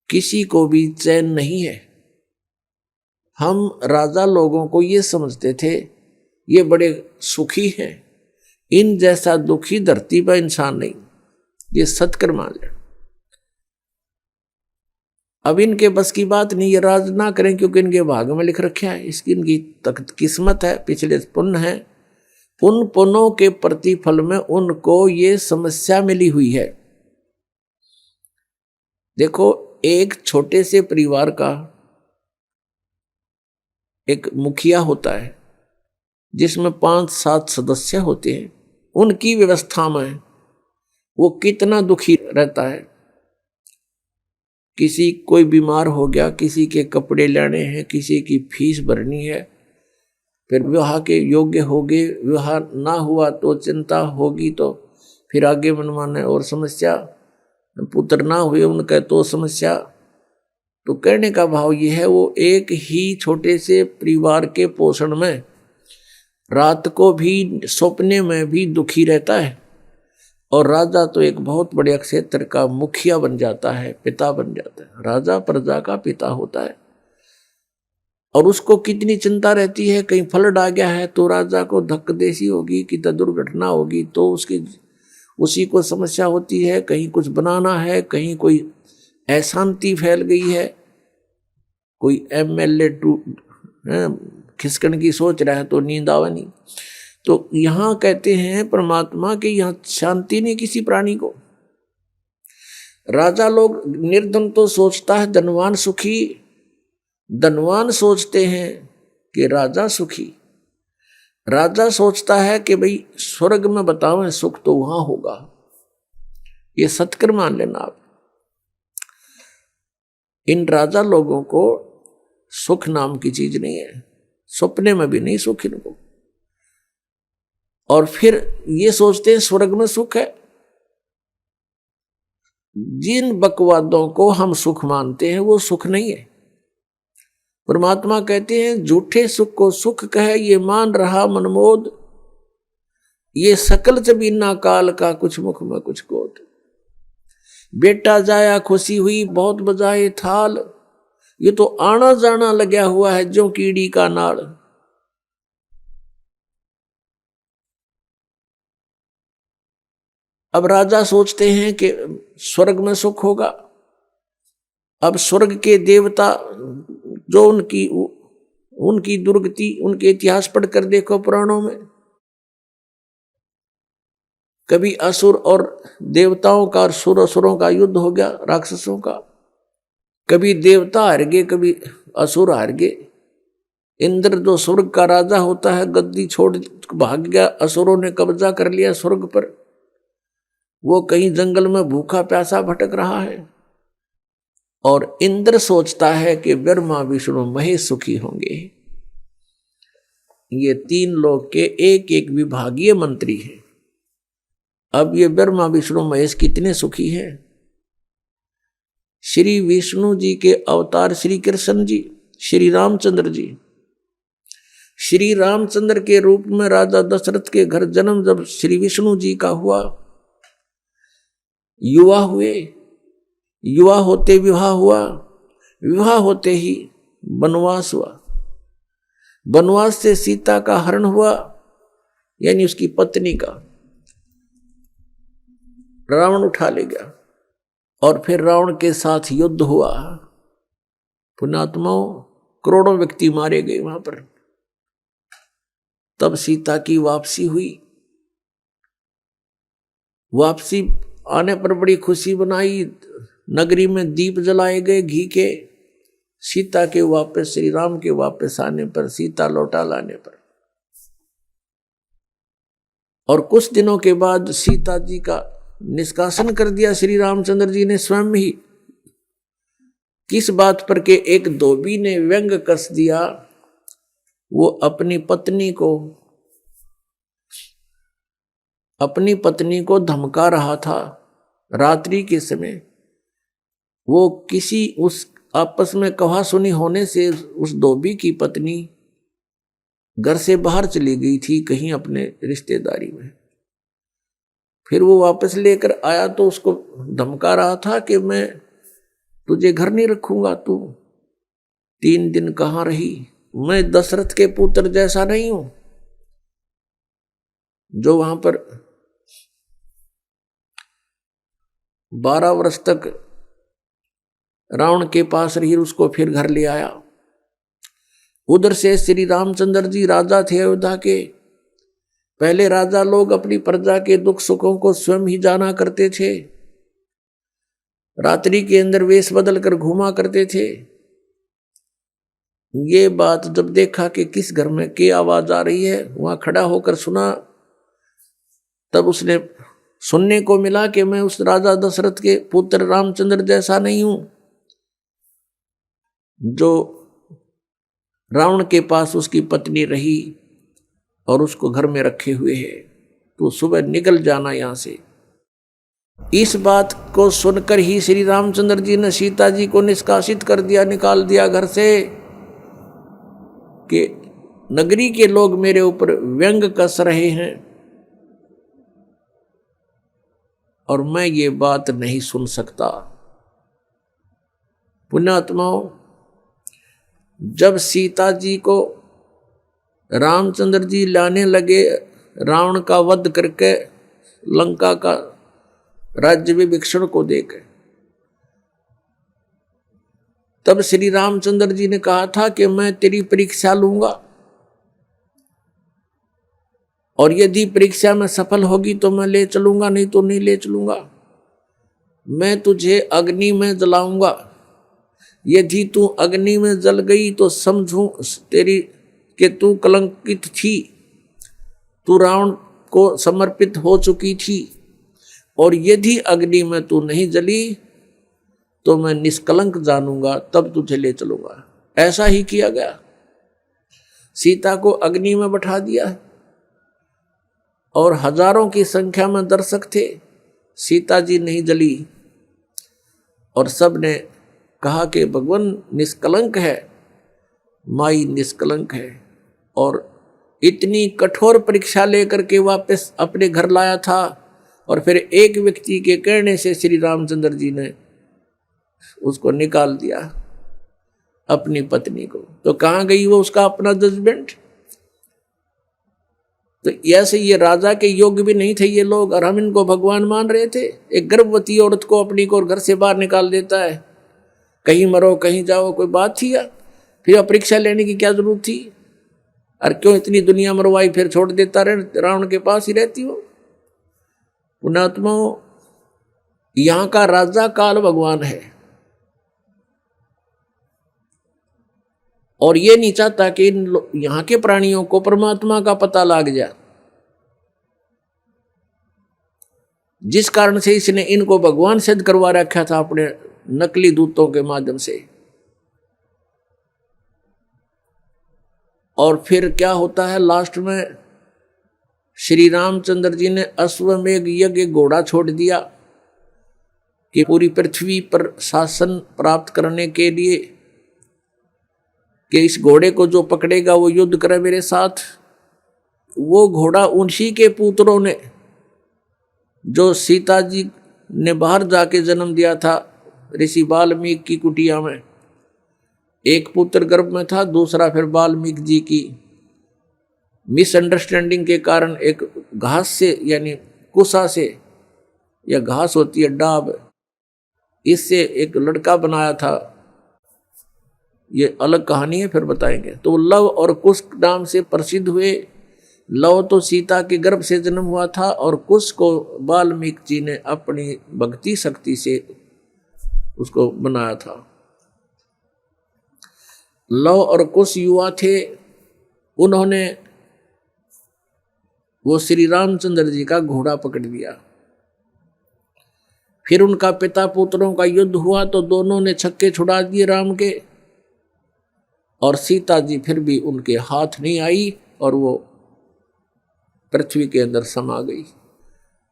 किसी को भी चैन नहीं है। हम राजा लोगों को ये समझते थे ये बड़े सुखी हैं, इन जैसा दुखी धरती पर इंसान नहीं, ये सत्कर मान लें। अब इनके बस की बात नहीं, ये राज ना करें क्योंकि इनके भाग में लिख रखा है, इसकी इनकी किस्मत है, पिछले पुण्य है। उन पुण्यों के प्रतिफल में उनको ये समस्या मिली हुई है। देखो, एक छोटे से परिवार का एक मुखिया होता है जिसमें 5-7 सदस्य होते हैं। उनकी व्यवस्था में वो कितना दुखी रहता है। किसी कोई बीमार हो गया, किसी के कपड़े लेने हैं, किसी की फीस भरनी है, फिर विवाह के योग्य हो गए, विवाह ना हुआ तो चिंता होगी, तो फिर आगे मनवाने और समस्या, पुत्र ना हुए उनका तो समस्या। तो कहने का भाव ये है, वो एक ही छोटे से परिवार के पोषण में रात को भी सपने में भी दुखी रहता है। और राजा तो एक बहुत बड़े क्षेत्र का मुखिया बन जाता है, पिता बन जाता है। राजा प्रजा का पिता होता है और उसको कितनी चिंता रहती है, कहीं फ्लड आ गया है तो राजा को धक्कदेसी होगी कि दुर्घटना होगी तो उसी को समस्या होती है। कहीं कुछ बनाना है, कहीं कोई अशांति फैल गई है, कोई एमएलए खिसकन की सोच रहा है तो नींद आवे नहीं। तो यहां कहते हैं परमात्मा कि यहां शांति नहीं किसी प्राणी को। राजा लोग, निर्धन तो सोचता है धनवान सुखी, धनवान सोचते हैं कि राजा सुखी। राजा सोचता है कि भाई स्वर्ग में बताओ सुख तो वहां होगा। ये सत्कर मान लेना आप। इन राजा लोगों को सुख नाम की चीज नहीं है, सपने में भी नहीं सुख इनको। और फिर ये सोचते हैं स्वर्ग में सुख है। जिन बकवादों को हम सुख मानते हैं वो सुख नहीं है। परमात्मा कहते हैं झूठे सुख को सुख कहे ये मान रहा मनमोद, ये सकल जबीना काल का कुछ मुख में कुछ कोद। बेटा जाया खुशी हुई बहुत बजाए थाल, ये तो आना जाना लगा हुआ है जो कीड़ी का नाड़। अब राजा सोचते हैं कि स्वर्ग में सुख होगा, अब स्वर्ग के देवता जो उनकी दुर्गति, उनके इतिहास पढ़कर देखो पुराणों में, कभी असुर और देवताओं का और असुरों का युद्ध हो गया, राक्षसों का, कभी देवता हार गए, कभी असुर हार गए। इंद्र जो स्वर्ग का राजा होता है, गद्दी छोड़ भाग गया, असुरों ने कब्जा कर लिया स्वर्ग पर, वो कहीं जंगल में भूखा प्यासा भटक रहा है। और इंद्र सोचता है कि ब्रह्मा विष्णु महेश सुखी होंगे। ये तीन लोग के एक एक विभागीय मंत्री हैं। अब ये ब्रह्मा विष्णु महेश कितने सुखी हैं। श्री विष्णु जी के अवतार श्री कृष्ण जी, श्री रामचंद्र जी, श्री रामचंद्र के रूप में राजा दशरथ के घर जन्म जब श्री विष्णु जी का हुआ, युवा हुए, युवा होते विवाह हुआ, विवाह होते ही वनवास हुआ, वनवास से सीता का हरण हुआ, यानी उसकी पत्नी का रावण उठा ले गया, और फिर रावण के साथ युद्ध हुआ। पुण्यात्माओं, करोड़ों व्यक्ति मारे गए वहां पर। तब सीता की वापसी हुई। वापसी आने पर बड़ी खुशी बनाई, नगरी में दीप जलाए गए घी के। सीता के वापस, श्री राम के वापस आने पर, सीता लौटा लाने पर, और कुछ दिनों के बाद सीता जी का निष्कासन कर दिया श्री रामचंद्र जी ने स्वयं ही। किस बात पर के एक धोबी ने व्यंग कस दिया, वो अपनी पत्नी को धमका रहा था रात्रि के समय। वो किसी उस आपस में कहा सुनी होने से उस धोबी की पत्नी घर से बाहर चली गई थी कहीं अपने रिश्तेदारी में। फिर वो वापस लेकर आया तो उसको धमका रहा था कि मैं तुझे घर नहीं रखूंगा, तू 3 दिन कहाँ रही, मैं दशरथ के पुत्र जैसा नहीं हूं जो वहां पर 12 वर्ष तक रावण के पास रही, उसको फिर घर ले आया। उधर से श्री रामचंद्र जी राजा थे अयोध्या के। पहले राजा लोग अपनी प्रजा के दुख सुखों को स्वयं ही जाना करते थे, रात्रि के अंदर वेश बदल कर घूमा करते थे। ये बात जब देखा कि किस घर में की आवाज आ रही है, वहां खड़ा होकर सुना, तब उसने सुनने को मिला कि मैं उस राजा दशरथ के पुत्र रामचंद्र जैसा नहीं हूं जो रावण के पास उसकी पत्नी रही और उसको घर में रखे हुए है, तो सुबह निकल जाना यहां से। इस बात को सुनकर ही श्री रामचंद्र जी ने सीता जी को निष्कासित कर दिया, निकाल दिया घर से, कि नगरी के लोग मेरे ऊपर व्यंग कस रहे हैं और मैं ये बात नहीं सुन सकता। पुण्यात्माओं, जब सीता जी को रामचंद्र जी लाने लगे, रावण का वध करके लंका का राज्य विभीषण को देकर, तब श्री रामचंद्र जी ने कहा था कि मैं तेरी परीक्षा लूंगा और यदि परीक्षा में सफल होगी तो मैं ले चलूंगा, नहीं तो नहीं ले चलूंगा। मैं तुझे अग्नि में जलाऊंगा, यदि तू अग्नि में जल गई तो समझूं तेरी कि तू कलंकित थी, तू रावण को समर्पित हो चुकी थी, और यदि अग्नि में तू नहीं जली तो मैं निष्कलंक जानूंगा, तब तुझे ले चलूंगा। ऐसा ही किया गया, सीता को अग्नि में बैठा दिया और हजारों की संख्या में दर्शक थे। सीता जी नहीं जली और सब ने कहा कि भगवान निष्कलंक है, माई निष्कलंक है, और इतनी कठोर परीक्षा लेकर के वापस अपने घर लाया था। और फिर एक व्यक्ति के कहने से श्री रामचंद्र जी ने उसको निकाल दिया, अपनी पत्नी को। तो कहाँ गई वो उसका अपना जजमेंट? तो ऐसे ये राजा के योग्य भी नहीं थे ये लोग, और हम इनको भगवान मान रहे थे। एक गर्भवती औरत को अपनी को घर से बाहर निकाल देता है, कहीं मरो कहीं जाओ, कोई बात थी या? फिर परीक्षा लेने की क्या जरूरत थी? और क्यों इतनी दुनिया मरवाई, फिर छोड़ देता रहे, रावण के पास ही रहती हो। पुण्यात्माओं, यहाँ का राजा काल भगवान है और ये नहीं चाहता कि यहाँ के प्राणियों को परमात्मा का पता लग जाए, जिस कारण से इसने इनको भगवान सिद्ध करवा रखा था अपने नकली दूतों के माध्यम से। और फिर क्या होता है लास्ट में, श्री रामचंद्र जी ने अश्वमेघ यज्ञ घोड़ा छोड़ दिया कि पूरी पृथ्वी पर शासन प्राप्त करने के लिए कि इस घोड़े को जो पकड़ेगा वो युद्ध करे मेरे साथ। वो घोड़ा उन्हीं के पुत्रों ने, जो सीता जी ने बाहर जाके जन्म दिया था ऋषि वाल्मीकि की कुटिया में, एक पुत्र गर्भ में था, दूसरा फिर वाल्मीकि जी की मिसअंडरस्टैंडिंग के कारण एक घास से यानी कुसा से, या घास होती है डाब, इससे एक लड़का बनाया था। ये अलग कहानी है, फिर बताएंगे। तो लव और कुश नाम से प्रसिद्ध हुए। लव तो सीता के गर्भ से जन्म हुआ था और कुश को वाल्मीकि जी ने अपनी भक्ति शक्ति से उसको बनाया था। लव और कुश युवा थे, उन्होंने वो श्री रामचंद्र जी का घोड़ा पकड़ लिया। फिर उनका पिता पुत्रों का युद्ध हुआ तो दोनों ने छक्के छुड़ा दिए राम के, और सीता जी फिर भी उनके हाथ नहीं आई और वो पृथ्वी के अंदर समा गई।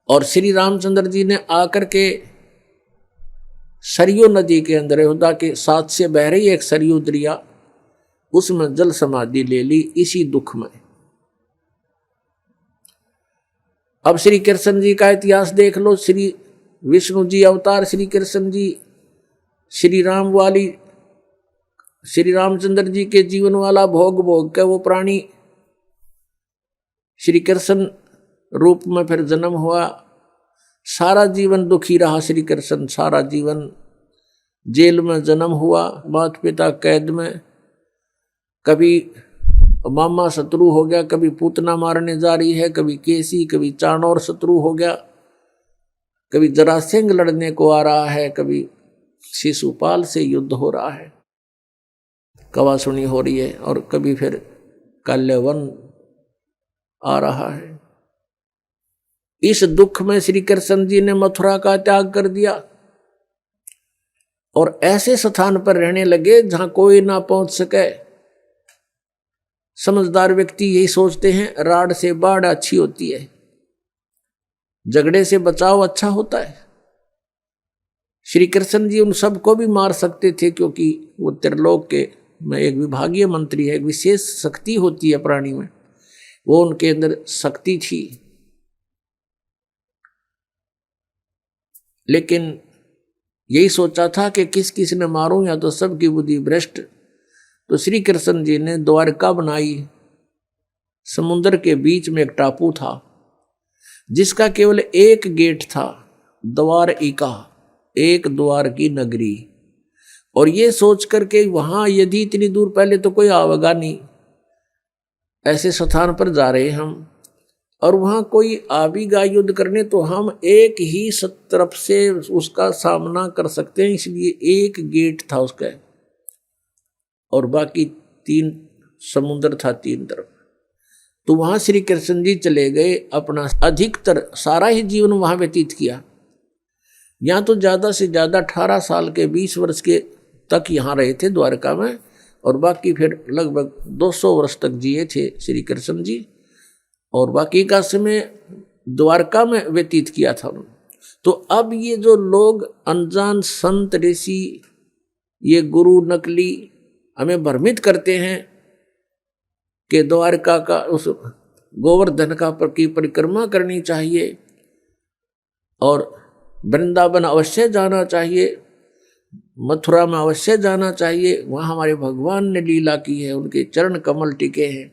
और श्री रामचंद्र जी ने आकर के सरयू नदी के अंदर, अयोध्या के साथ से बह रही एक सरयू दरिया, उसमें जल समाधि ले ली इसी दुख में। अब श्री कृष्ण जी का इतिहास देख लो। श्री विष्णु जी अवतार श्री कृष्ण जी, श्री राम वाली, श्री रामचंद्र जी के जीवन वाला भोग भोग के वो प्राणी श्री कृष्ण रूप में फिर जन्म हुआ। सारा जीवन दुखी रहा श्री कृष्ण, सारा जीवन जेल में जन्म हुआ, माता पिता कैद में, कभी मामा शत्रु हो गया, कभी पूतना मारने जा रही है, कभी केसी, कभी चाणोर शत्रु हो गया, कभी जरासेंग लड़ने को आ रहा है, कभी शिशुपाल से युद्ध हो रहा है, कवासुनी हो रही है, और कभी फिर कल्यवन आ रहा है। इस दुख में श्री कृष्ण जी ने मथुरा का त्याग कर दिया और ऐसे स्थान पर रहने लगे जहां कोई ना पहुंच सके। समझदार व्यक्ति यही सोचते हैं, राड से बाढ़ अच्छी होती है, झगड़े से बचाव अच्छा होता है। श्री कृष्ण जी उन सबको भी मार सकते थे, क्योंकि वो त्रिलोक के में एक विभागीय मंत्री है, एक विशेष शक्ति होती है प्राणी में, वो उनके अंदर शक्ति थी। लेकिन यही सोचा था कि किस किस ने मारूं, या तो सबकी बुद्धि भ्रष्ट। तो श्री कृष्ण जी ने द्वारका बनाई। समुद्र के बीच में एक टापू था जिसका केवल एक गेट था, द्वारिका, एक द्वार की नगरी। और ये सोच करके वहां यदि इतनी दूर पहले तो कोई आवेगा नहीं, ऐसे स्थान पर जा रहे हम, और वहां कोई आवेगा युद्ध करने तो हम एक ही तरफ से उसका सामना कर सकते हैं, इसलिए एक गेट था उसका, और बाकी 3 समुद्र था 3 तरफ। तो वहां श्री कृष्ण जी चले गए, अपना अधिकतर सारा ही जीवन वहां व्यतीत किया। यहाँ तो ज़्यादा से ज़्यादा 18 साल के 20 वर्ष के तक यहाँ रहे थे द्वारका में, और बाकी फिर लगभग 200 वर्ष तक जिए थे श्री कृष्ण जी, और बाकी का समय द्वारका में व्यतीत किया था उन्होंने। तो अब ये जो लोग अनजान संत ऋषि, ये गुरु नकली हमें भ्रमित करते हैं कि द्वारका का उस गोवर्धन की परिक्रमा करनी चाहिए और वृंदावन अवश्य जाना चाहिए, मथुरा में अवश्य जाना चाहिए, वहाँ हमारे भगवान ने लीला की है, उनके चरण कमल टिके हैं,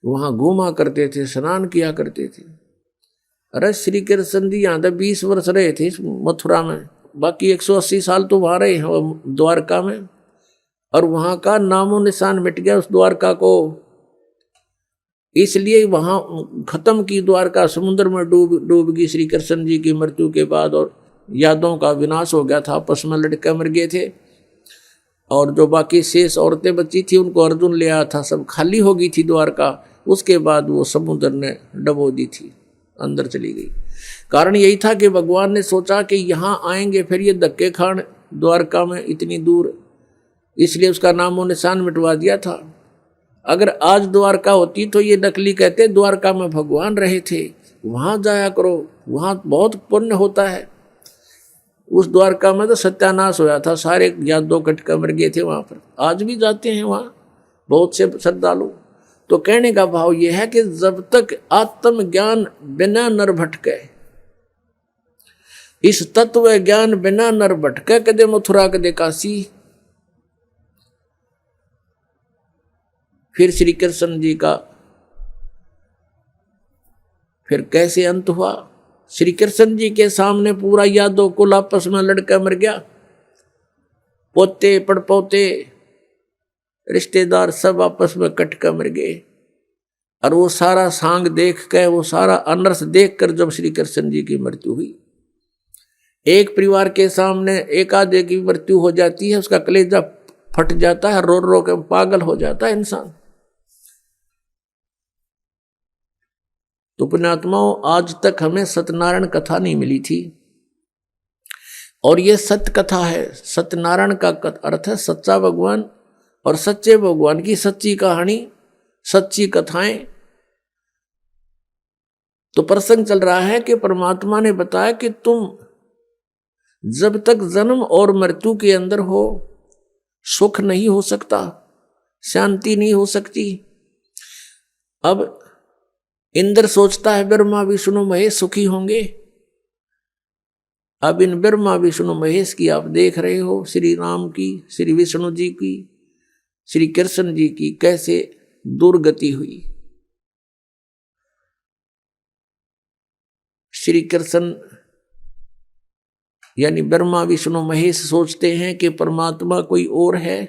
वहाँ घूमा करते थे, स्नान किया करते थे। अरे श्री कृष्ण जी यहाँ 20 वर्ष रहे थे मथुरा में, बाकी 180 साल तो वहाँ रहे वो द्वारका में, और वहाँ का नामो निशान मिट गया उस द्वारका को। इसलिए वहाँ खत्म की द्वारका, समुद्र में डूब गई श्री कृष्ण जी की मृत्यु के बाद, और यादों का विनाश हो गया था, आपस में लड़के मर गए थे, और जो बाकी शेष औरतें बची थी उनको अर्जुन ले आया था, सब खाली हो गई थी द्वारका। उसके बाद वो समुद्र ने डबो दी थी, अंदर चली गई। कारण यही था कि भगवान ने सोचा कि यहाँ आएंगे फिर ये धक्के खान द्वारका में इतनी दूर, इसलिए उसका नामो निशान मिटवा दिया था। अगर आज द्वारका होती तो ये नकली कहते द्वारका में भगवान रहे थे, वहाँ जाया करो, वहाँ बहुत पुण्य होता है। उस द्वारका में तो सत्यानाश होया था, सारे यादव कटका मर गए थे वहाँ पर। आज भी जाते हैं वहाँ बहुत से श्रद्धालु। तो कहने का भाव यह है कि जब तक आत्म ज्ञान बिना नर भटके, इस तत्व ज्ञान बिना नर भटके, कदे मथुरा कदे काशी। फिर श्री कृष्ण जी का फिर कैसे अंत हुआ? श्री कृष्ण जी के सामने पूरा यादव कुल आपस में लड़का मर गया, पोते पड़पोते रिश्तेदार सब आपस में कटका मर गए। और वो सारा सांग देख कर, वो सारा अनर्थ देख कर जब श्री कृष्ण जी की मृत्यु हुई, एक परिवार के सामने एक आधे की मृत्यु हो जाती है, उसका कलेजा फट जाता है, रो रो के पागल हो जाता है इंसान। तो पुण्यात्माओं, आज तक हमें सत्यनारायण कथा नहीं मिली थी, और ये सत्य कथा है। सत्यनारायण का अर्थ है सच्चा भगवान, और सच्चे भगवान की सच्ची कहानी, सच्ची कथाएं। तो प्रसंग चल रहा है कि परमात्मा ने बताया कि तुम जब तक जन्म और मृत्यु के अंदर हो, सुख नहीं हो सकता, शांति नहीं हो सकती। अब इंद्र सोचता है ब्रह्मा विष्णु महेश सुखी होंगे। अब इन ब्रह्मा विष्णु महेश की आप देख रहे हो, श्री राम की, श्री विष्णु जी की, श्री कृष्ण जी की कैसे दुर्गति हुई। श्री कृष्ण यानी ब्रह्मा विष्णु महेश सोचते हैं कि परमात्मा कोई और है,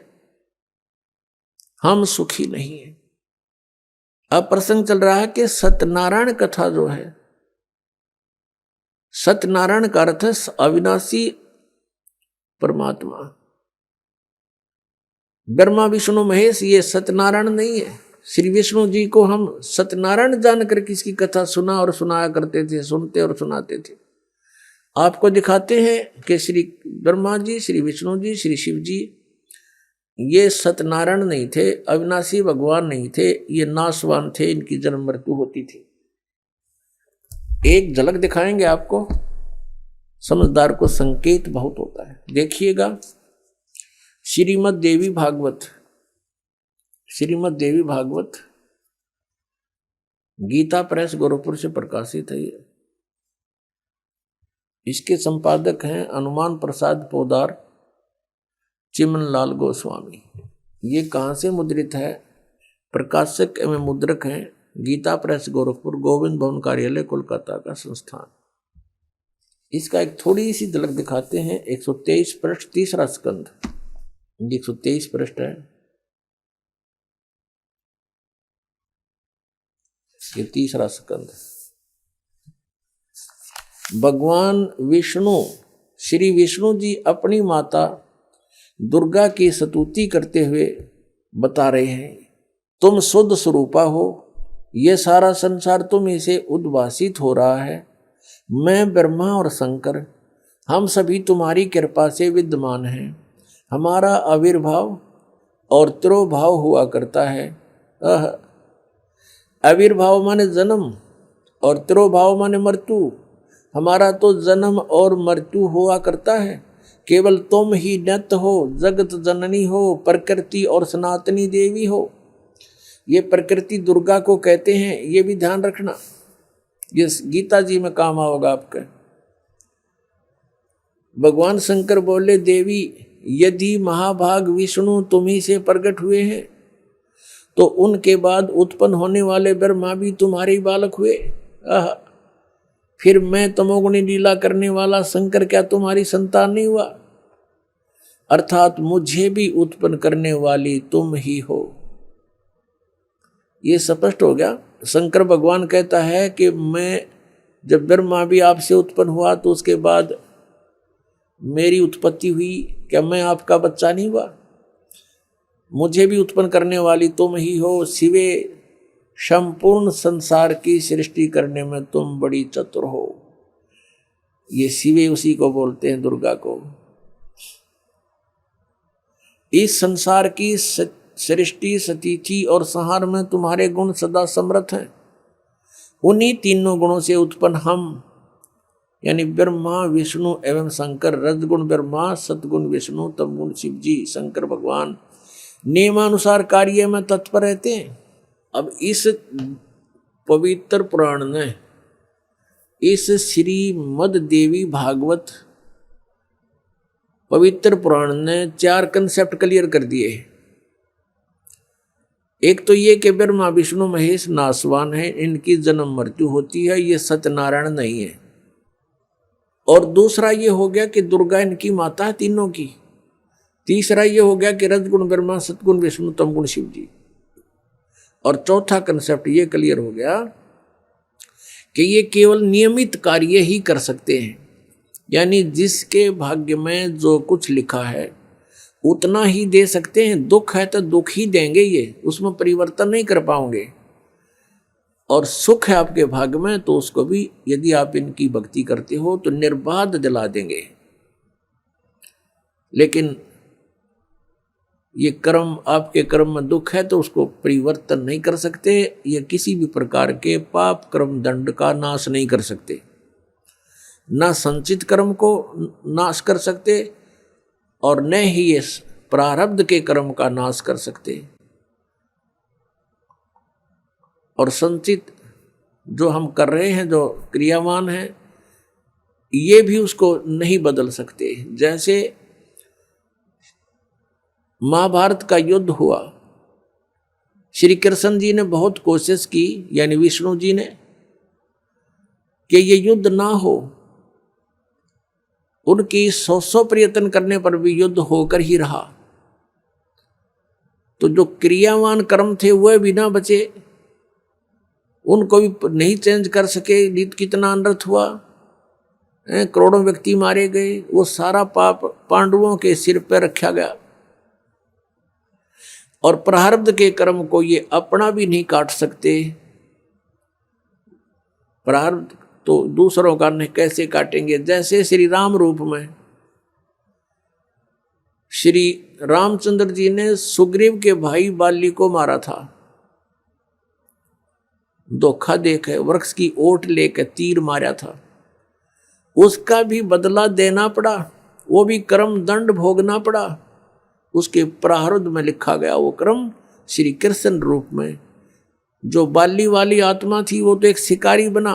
हम सुखी नहीं है। अब प्रसंग चल रहा है कि सत्यनारायण कथा जो है, सत्यनारायण का अर्थ है अविनाशी परमात्मा। ब्रह्मा विष्णु महेश ये सत्यनारायण नहीं है। श्री विष्णु जी को हम सत्यनारायण जानकर किसकी कथा सुना और सुनाया करते थे, सुनते और सुनाते थे। आपको दिखाते हैं कि श्री ब्रह्मा जी, श्री विष्णु जी, श्री शिव जी ये सत्यनारायण नहीं थे, अविनाशी भगवान नहीं थे, ये नाशवान थे, इनकी जन्म मृत्यु होती थी। एक झलक दिखाएंगे आपको, समझदार को संकेत बहुत होता है। देखिएगा श्रीमद् देवी भागवत, श्रीमद् देवी भागवत गीता प्रेस गोरखपुर से प्रकाशित है। इसके संपादक हैं हनुमान प्रसाद पोदार, चिमन लाल गोस्वामी। ये कहाँ से मुद्रित है? प्रकाशक एवं मुद्रक हैं गीता प्रेस गोरखपुर, गोविंद भवन कार्यालय कोलकाता का संस्थान। इसका एक थोड़ी सी झलक दिखाते हैं। 123 पृष्ठ, तीसरा स्कंध, 123 पृष्ठ है। ये तीसरा स्कंध। भगवान विष्णु, श्री विष्णु जी अपनी माता दुर्गा की स्तुति करते हुए बता रहे हैं, तुम शुद्ध स्वरूपा हो, ये सारा संसार तुम से उद्भासित हो रहा है। मैं ब्रह्मा और शंकर हम सभी तुम्हारी कृपा से विद्यमान हैं। हमारा आविर्भाव और तिरोभाव हुआ करता है। आविर्भाव माने जन्म और तिरोभाव माने मृत्यु। हमारा तो जन्म और मृत्यु हुआ करता है। केवल तुम ही नित्य हो, जगत जननी हो, प्रकृति और सनातनी देवी हो। ये प्रकृति दुर्गा को कहते हैं, ये भी ध्यान रखना, ये गीता जी में काम आओगा आपके। भगवान शंकर बोले, देवी यदि महाभाग विष्णु तुम्ही से प्रकट हुए हैं तो उनके बाद उत्पन्न होने वाले ब्रह्मा भी तुम्हारे बालक हुए। फिर मैं तमोगुणी लीला करने वाला शंकर क्या तुम्हारी संतान नहीं हुआ? अर्थात मुझे भी उत्पन्न करने वाली तुम ही हो। ये स्पष्ट हो गया। शंकर भगवान कहता है कि मैं जब ब्रह्मा भी आपसे उत्पन्न हुआ तो उसके बाद मेरी उत्पत्ति हुई, क्या मैं आपका बच्चा नहीं हुआ? मुझे भी उत्पन्न करने वाली तुम ही हो। शिवे, संपूर्ण संसार की सृष्टि करने में तुम बड़ी चतुर हो। ये शिवे उसी को बोलते हैं, दुर्गा को। इस संसार की सृष्टि, स्थिति और संहार में तुम्हारे गुण सदा समर्थ हैं। उन्हीं तीनों गुणों से उत्पन्न हम यानी ब्रह्मा, विष्णु एवं शंकर, रजगुण ब्रह्मा, सतगुण विष्णु, तमगुण शिव जी, शंकर भगवान नियमानुसार कार्य में तत्पर रहते हैं। अब इस पवित्र पुराण ने, इस श्रीमद् देवी भागवत पवित्र पुराण ने 4 कंसेप्ट क्लियर कर दिए। एक तो ये कि ब्रह्मा विष्णु महेश नासवान है, इनकी जन्म मृत्यु होती है, ये सत्यनारायण नहीं है। और दूसरा ये हो गया कि दुर्गा इनकी माता है तीनों की। तीसरा ये हो गया कि रजगुण ब्रह्मा, सतगुण विष्णु, तमगुण शिव जी। और चौथा कंसेप्ट ये क्लियर हो गया कि ये केवल नियमित कार्य ही कर सकते हैं, यानी जिसके भाग्य में जो कुछ लिखा है उतना ही दे सकते हैं। दुख है तो दुख ही देंगे, ये उसमें परिवर्तन नहीं कर पाओगे। और सुख है आपके भाग्य में तो उसको भी यदि आप इनकी भक्ति करते हो तो निर्बाध दिला देंगे। लेकिन ये कर्म, आपके कर्म में दुख है तो उसको परिवर्तन नहीं कर सकते। ये किसी भी प्रकार के पाप कर्म दंड का नाश नहीं कर सकते, ना संचित कर्म को नाश कर सकते और न ही ये प्रारब्ध के कर्म का नाश कर सकते। और संचित जो हम कर रहे हैं, जो क्रियावान है, ये भी उसको नहीं बदल सकते। जैसे महाभारत का युद्ध हुआ, श्री कृष्ण जी ने बहुत कोशिश की, यानी विष्णु जी ने, कि ये युद्ध ना हो। उनकी 100 प्रयत्न करने पर भी युद्ध होकर ही रहा। तो जो क्रियावान कर्म थे वह भी ना बचे, उनको भी नहीं चेंज कर सके। कितना अनर्थ हुआ, करोड़ों व्यक्ति मारे गए। वो सारा पाप पांडवों के सिर पर रखा गया। और प्रारब्ध के कर्म को ये अपना भी नहीं काट सकते। प्रारब्ध तो दूसरों का कैसे काटेंगे? जैसे श्री राम रूप में श्री रामचंद्र जी ने सुग्रीव के भाई बाली को मारा था। धोखा देकर वृक्ष की ओट लेकर तीर मारा था। उसका भी बदला देना पड़ा, वो भी कर्म दंड भोगना पड़ा। उसके प्रारब्ध में लिखा गया वो कर्म श्री कृष्ण रूप में। जो बाली वाली आत्मा थी वो तो एक शिकारी बना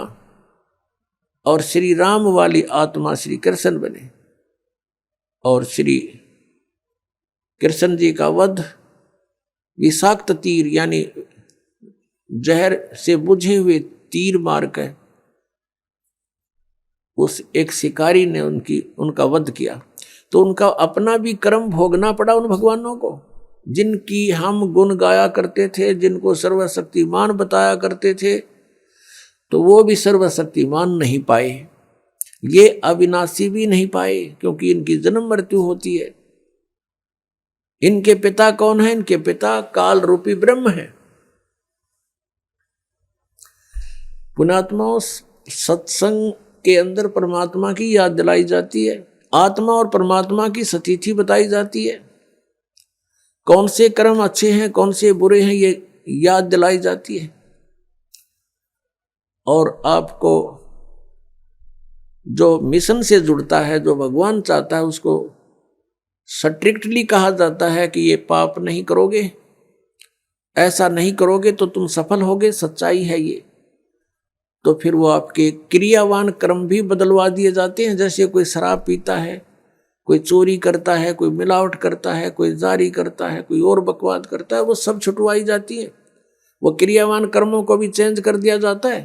और श्री राम वाली आत्मा श्री कृष्ण बने। और श्री कृष्ण जी का वध विषाक्त तीर यानी जहर से बुझे हुए तीर मारकर उस एक शिकारी ने उनका वध किया। तो उनका अपना भी कर्म भोगना पड़ा उन भगवानों को, जिनकी हम गुण गाया करते थे, जिनको सर्वशक्तिमान बताया करते थे। तो वो भी सर्वशक्तिमान नहीं पाए, ये अविनाशी भी नहीं पाए, क्योंकि इनकी जन्म मृत्यु होती है। इनके पिता कौन है? इनके पिता काल रूपी ब्रह्म है। पुण्यात्माओं, सत्संग के अंदर परमात्मा की याद दिलाई जाती है, आत्मा और परमात्मा की स्थिति बताई जाती है। कौन से कर्म अच्छे हैं, कौन से बुरे हैं, ये याद दिलाई जाती है। और आपको जो मिशन से जुड़ता है, जो भगवान चाहता है, उसको स्ट्रिक्टली कहा जाता है कि ये पाप नहीं करोगे, ऐसा नहीं करोगे तो तुम सफल होगे। सच्चाई है ये। तो फिर वो आपके क्रियावान कर्म भी बदलवा दिए जाते हैं। जैसे कोई शराब पीता है, कोई चोरी करता है, कोई मिलावट करता है, कोई जारी करता है, कोई और बकवाद करता है, वो सब छुटवाई जाती है। वो क्रियावान कर्मों को भी चेंज कर दिया जाता है।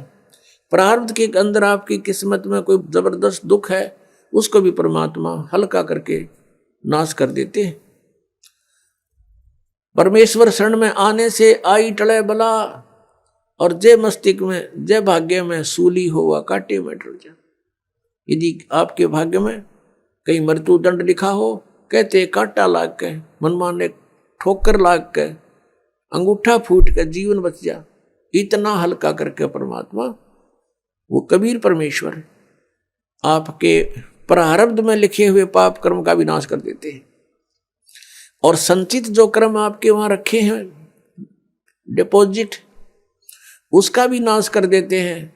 प्रारब्ध के अंदर आपकी किस्मत में कोई जबरदस्त दुख है, उसको भी परमात्मा हल्का करके नाश कर देते हैं। परमेश्वर शरण में आने से आई टले बला, और जय मस्तिष्क में जय भाग्य में सूली हुआ कांटे में डर जा। यदि आपके भाग्य में कहीं मृत्यु दंड लिखा हो, कहते कांटा लाग के, मनमाने ठोकर लाग के, अंगूठा फूट के जीवन बच जा, इतना हल्का करके परमात्मा वो कबीर परमेश्वर आपके प्रारब्ध में लिखे हुए पाप कर्म का विनाश कर देते हैं, और संचित जो कर्म आपके वहां रखे हैं डिपॉजिट, उसका भी नाश कर देते हैं।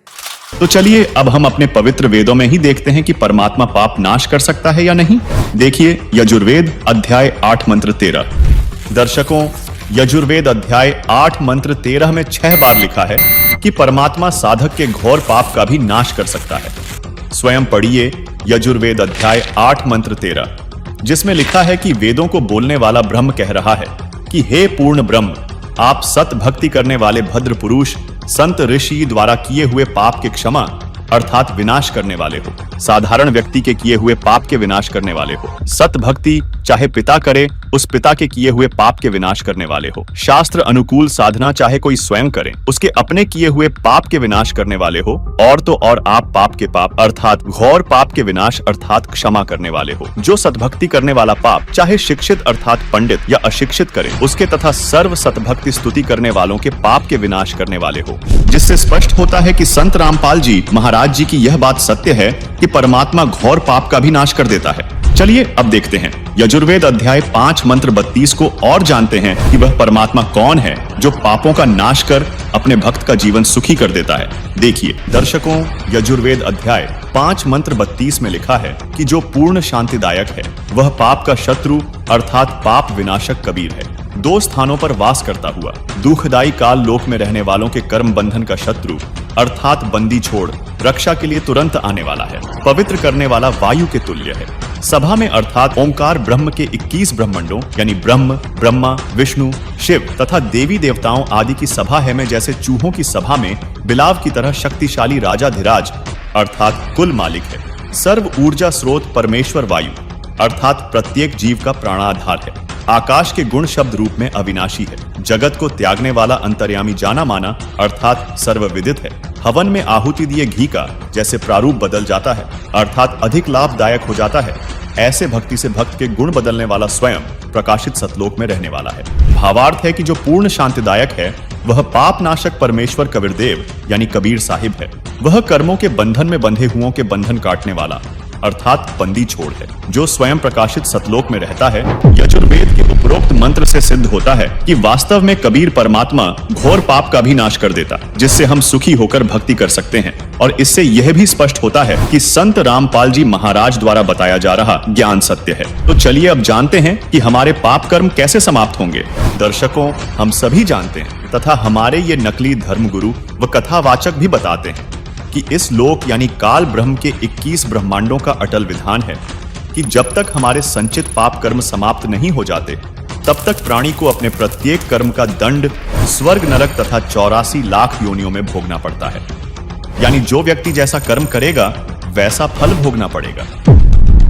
तो चलिए अब हम अपने पवित्र वेदों में ही देखते हैं कि परमात्मा पाप नाश कर सकता है या नहीं। देखिए यजुर्वेद अध्याय 8 मंत्र 13। दर्शकों, यजुर्वेद अध्याय 8 मंत्र 13 में 6 बार लिखा है कि परमात्मा साधक के घोर पाप का भी नाश कर सकता है। स्वयं पढ़िए यजुर्वेद अध्याय 8 मंत्र 13, जिसमें लिखा है कि वेदों को बोलने वाला ब्रह्म कह रहा है कि हे पूर्ण ब्रह्म, आप सत भक्ति करने वाले भद्र पुरुष संत ऋषि द्वारा किए हुए पाप के क्षमा अर्थात विनाश करने वाले हो, साधारण व्यक्ति के किए हुए पाप के विनाश करने वाले हो। सत भक्ति चाहे पिता करे, उस पिता के किए हुए पाप के विनाश करने वाले हो। शास्त्र अनुकूल साधना चाहे कोई स्वयं करे, उसके अपने किए हुए पाप के विनाश करने वाले हो। और तो और आप पाप के पाप अर्थात घोर पाप के विनाश अर्थात क्षमा करने वाले हो। जो सतभक्ति करने वाला पाप चाहे शिक्षित अर्थात पंडित या अशिक्षित करे, उसके तथा सर्व सतभक्ति स्तुति करने वालों के पाप के विनाश करने वाले हो। जिससे स्पष्ट होता है कि संत रामपाल जी महाराज जी की यह बात सत्य है कि परमात्मा घोर पाप का भी नाश कर देता है। चलिए अब देखते हैं यजुर्वेद अध्याय 5 मंत्र 32 को और जानते हैं कि वह परमात्मा कौन है जो पापों का नाश कर अपने भक्त का जीवन सुखी कर देता है। देखिए दर्शकों, यजुर्वेद अध्याय 5 मंत्र 32 में लिखा है कि जो पूर्ण शांतिदायक है वह पाप का शत्रु अर्थात पाप विनाशक कबीर है। 2 स्थानों पर वास करता हुआ दुखदायी काल लोक में रहने वालों के कर्म बंधन का शत्रु अर्थात बंदी छोड़ रक्षा के लिए तुरंत आने वाला है। पवित्र करने वाला वायु के तुल्य है। सभा में अर्थात ओंकार ब्रह्म के 21 ब्रह्मंडों यानी ब्रह्म, ब्रह्मा, विष्णु, शिव तथा देवी देवताओं आदि की सभा है में जैसे चूहों की सभा में बिलाव की तरह शक्तिशाली राजाधिराज अर्थात कुल मालिक है। सर्व ऊर्जा स्रोत परमेश्वर वायु अर्थात प्रत्येक जीव का प्राणाधार है। आकाश के गुण शब्द रूप में अविनाशी है। जगत को त्यागने वाला अंतर्यामी जाना माना अर्थात सर्वविदित है। हवन में आहुति दिए घी का जैसे प्रारूप बदल जाता है अर्थात अधिक लाभदायक हो जाता है, ऐसे भक्ति से भक्त के गुण बदलने वाला स्वयं प्रकाशित सतलोक में रहने वाला है। भावार्थ है कि जो पूर्ण शांतिदायक है वह पाप नाशक परमेश्वर कबीरदेव यानी कबीर साहिब है। वह कर्मों के बंधन में बंधे हुओं के बंधन काटने वाला अर्थात बंदी छोड़ है, जो स्वयं प्रकाशित सतलोक में रहता है। यजुर्वेद के उपरोक्त मंत्र से सिद्ध होता है कि वास्तव में कबीर परमात्मा घोर पाप का भी नाश कर देता, जिससे हम सुखी होकर भक्ति कर सकते हैं। और इससे यह भी स्पष्ट होता है कि संत रामपाल जी महाराज द्वारा बताया जा रहा ज्ञान सत्य है। तो चलिए अब जानते हैं कि हमारे पाप कर्म कैसे समाप्त होंगे। दर्शकों, हम सभी जानते हैं तथा हमारे ये नकली धर्मगुरु व कथावाचक भी बताते हैं कि इस लोक यानी काल ब्रह्म के 21 ब्रह्मांडों का अटल विधान है कि जब तक हमारे संचित पाप कर्म समाप्त नहीं हो जाते तब तक प्राणी को अपने प्रत्येक कर्म का दंड स्वर्ग नरक तथा 84 लाख योनियों में भोगना पड़ता है। यानी जो व्यक्ति जैसा कर्म करेगा वैसा फल भोगना पड़ेगा।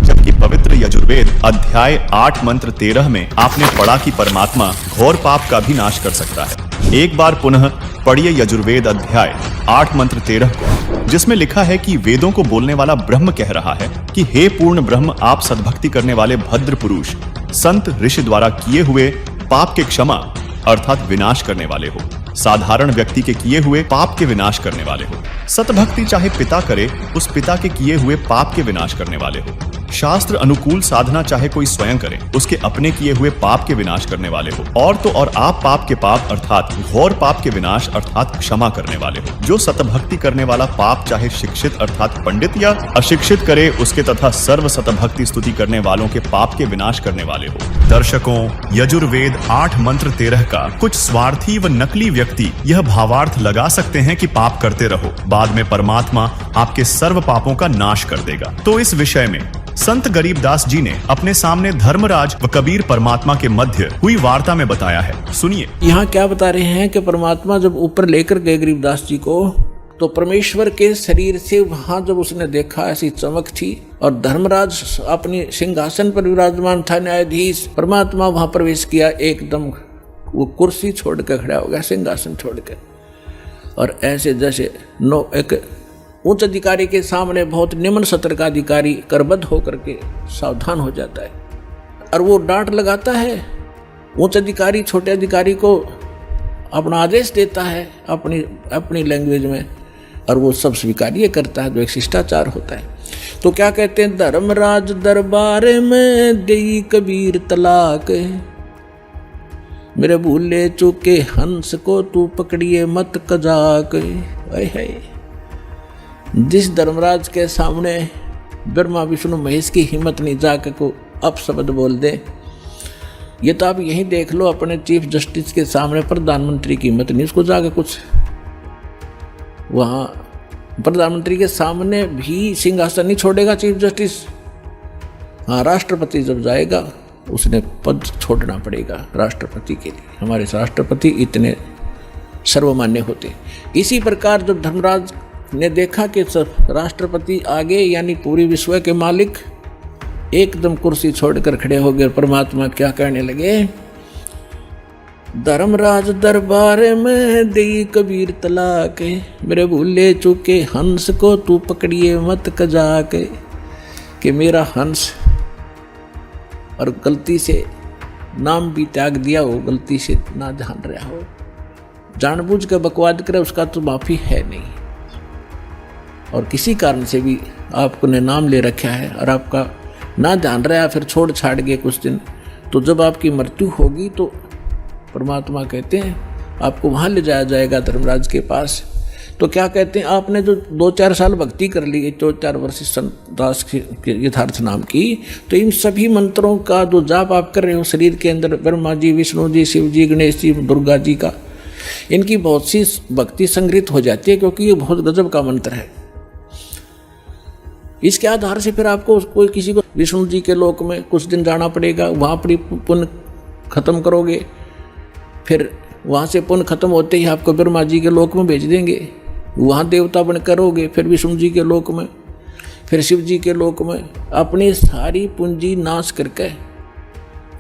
जबकि पवित्र यजुर्वेद अध्याय 8 मंत्र 13 में आपने पढ़ा कि परमात्मा घोर पाप का भी नाश कर सकता है। एक बार पुनः पढ़िए यजुर्वेद अध्याय 8 मंत्र 13 को, जिसमें लिखा है कि वेदों को बोलने वाला ब्रह्म कह रहा है कि हे पूर्ण ब्रह्म, आप सद्भक्ति करने वाले भद्र पुरुष संत ऋषि द्वारा किए हुए पाप के क्षमा अर्थात विनाश करने वाले हो, साधारण व्यक्ति के किए हुए पाप के विनाश करने वाले हो। सतभक्ति चाहे पिता करे, उस पिता के किए हुए पाप के विनाश करने वाले हो। शास्त्र अनुकूल साधना चाहे कोई स्वयं करे, उसके अपने किए हुए पाप के विनाश करने वाले हो। और तो और आप पाप के पाप अर्थात घोर पाप के विनाश अर्थात क्षमा करने वाले हो। जो सतभक्ति करने वाला पाप चाहे शिक्षित अर्थात पंडित या अशिक्षित करे, उसके तथा सर्व सतभक्ति स्तुति करने वालों के पाप के विनाश करने वाले हो। दर्शकों, यजुर्वेद 8 मंत्र 13 का कुछ स्वार्थी व नकली व्यक्ति यह भावार्थ लगा सकते हैं कि पाप करते रहो, बाद में परमात्मा आपके सर्व पापों का नाश कर देगा। तो इस विषय में संत गरीबदास जी ने अपने सामने धर्मराज व कबीर परमात्मा के मध्य हुई वार्ता में बताया है। सुनिए। यहाँ क्या बता रहे हैं कि परमात्मा जब ऊपर लेकर गए गरीबदास जी को, तो परमेश्वर के शरीर से वहां जब उसने देखा ऐसी चमक थी और धर्मराज अपनी सिंहासन पर विराजमान था, न्यायाधीश, परमात्मा वहां प्रवेश किया, एकदम वो कुर्सी छोड़ कर खड़ा हो गया, सिंहासन छोड़ कर। और ऐसे जैसे एक उच्च अधिकारी के सामने बहुत निम्न सत्र का अधिकारी करबद्ध होकर के सावधान हो जाता है और वो डांट लगाता है, उच्च अधिकारी छोटे अधिकारी को अपना आदेश देता है अपनी लैंग्वेज में, और वो सब स्वीकार्य करता है, जो एक शिष्टाचार होता है। तो क्या कहते हैं, धर्मराज दरबार में देई कबीर तलाक, मेरे भूले चूके हंस को तू पकड़िए मत कजाक। जिस धर्मराज के सामने ब्रह्मा विष्णु महेश की हिम्मत नहीं जाकर को अपशब्द बोल दे, ये तो आप यहीं देख लो, अपने चीफ जस्टिस के सामने प्रधानमंत्री की हिम्मत नहीं उसको जाकर कुछ, वहाँ प्रधानमंत्री के सामने भी सिंहासन नहीं छोड़ेगा चीफ जस्टिस। हाँ, राष्ट्रपति जब जाएगा उसने पद छोड़ना पड़ेगा राष्ट्रपति के लिए, हमारे राष्ट्रपति इतने सर्वमान्य होते। इसी प्रकार जब धर्मराज ने देखा कि राष्ट्रपति आगे यानी पूरी विश्व के मालिक एकदम कुर्सी छोड़कर खड़े हो गए, परमात्मा क्या कहने लगे, धर्मराज दरबार में देई कबीर तलाक, मेरे भूले चूके हंस को तू पकड़िए मत कजाक, कि मेरा हंस और गलती से नाम भी त्याग दिया हो, गलती से ना जान रहा हो, जानबूझ कर बकवाद करे, उसका तो माफी है नहीं। और किसी कारण से भी आपको ने नाम ले रखा है और आपका ना जान रहा है, फिर छोड़ छाड़ गए कुछ दिन, तो जब आपकी मृत्यु होगी तो परमात्मा कहते हैं आपको वहाँ ले जाया जाएगा धर्मराज के पास। तो क्या कहते हैं, आपने जो 2-4 साल भक्ति कर ली, 2-4 वर्ष संत दास के यथार्थ नाम की, तो इन सभी मंत्रों का जो जाप आप कर रहे हो शरीर के अंदर, ब्रह्मा जी, विष्णु जी, शिव जी, गणेश जी, दुर्गा जी का, इनकी बहुत सी भक्ति संग्रहित हो जाती है, क्योंकि ये बहुत गजब का मंत्र है। इसके आधार से फिर आपको कोई किसी को विष्णु जी के लोक में कुछ दिन जाना पड़ेगा, वहाँ पर पुण्य खत्म करोगे, फिर वहाँ से पुण्य खत्म होते ही आपको ब्रह्मा जी के लोक में भेज देंगे, वहाँ देवता बन करोगे, फिर विष्णु जी के लोक में, फिर शिव जी के लोक में, अपनी सारी पूंजी नाश करके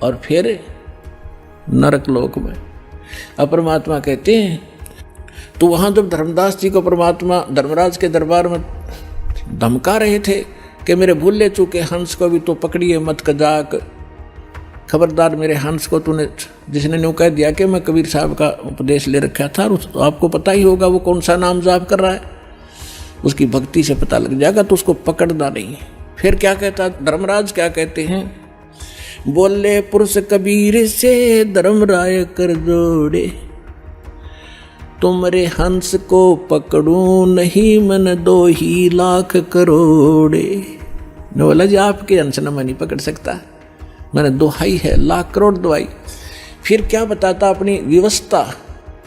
और फिर नरक लोक में। अब परमात्मा कहते हैं, तो वहाँ जब धर्मदास जी को परमात्मा धर्मराज के दरबार में धमका रहे थे कि मेरे भूले चूके हंस को भी तो पकड़िए मत कजाक, खबरदार मेरे हंस को तूने, जिसने न्यू कह दिया कि मैं कबीर साहब का उपदेश ले रखा था, और आपको पता ही होगा वो कौन सा नाम जाप कर रहा है, उसकी भक्ति से पता लग जाएगा, तो उसको पकड़ना नहीं। फिर क्या कहता धर्मराज, क्या कहते हैं, बोले पुरुष कबीर से धर्मराय कर जोड़े, तुमरे हंस को पकड़ूं नहीं मन 2 लाख करोड़े। ने बोला जी आपके हंस न मैं नहीं पकड़ सकता, मैंने दोहाई है, लाख करोड़ दवाई। फिर क्या बताता, अपनी व्यवस्था,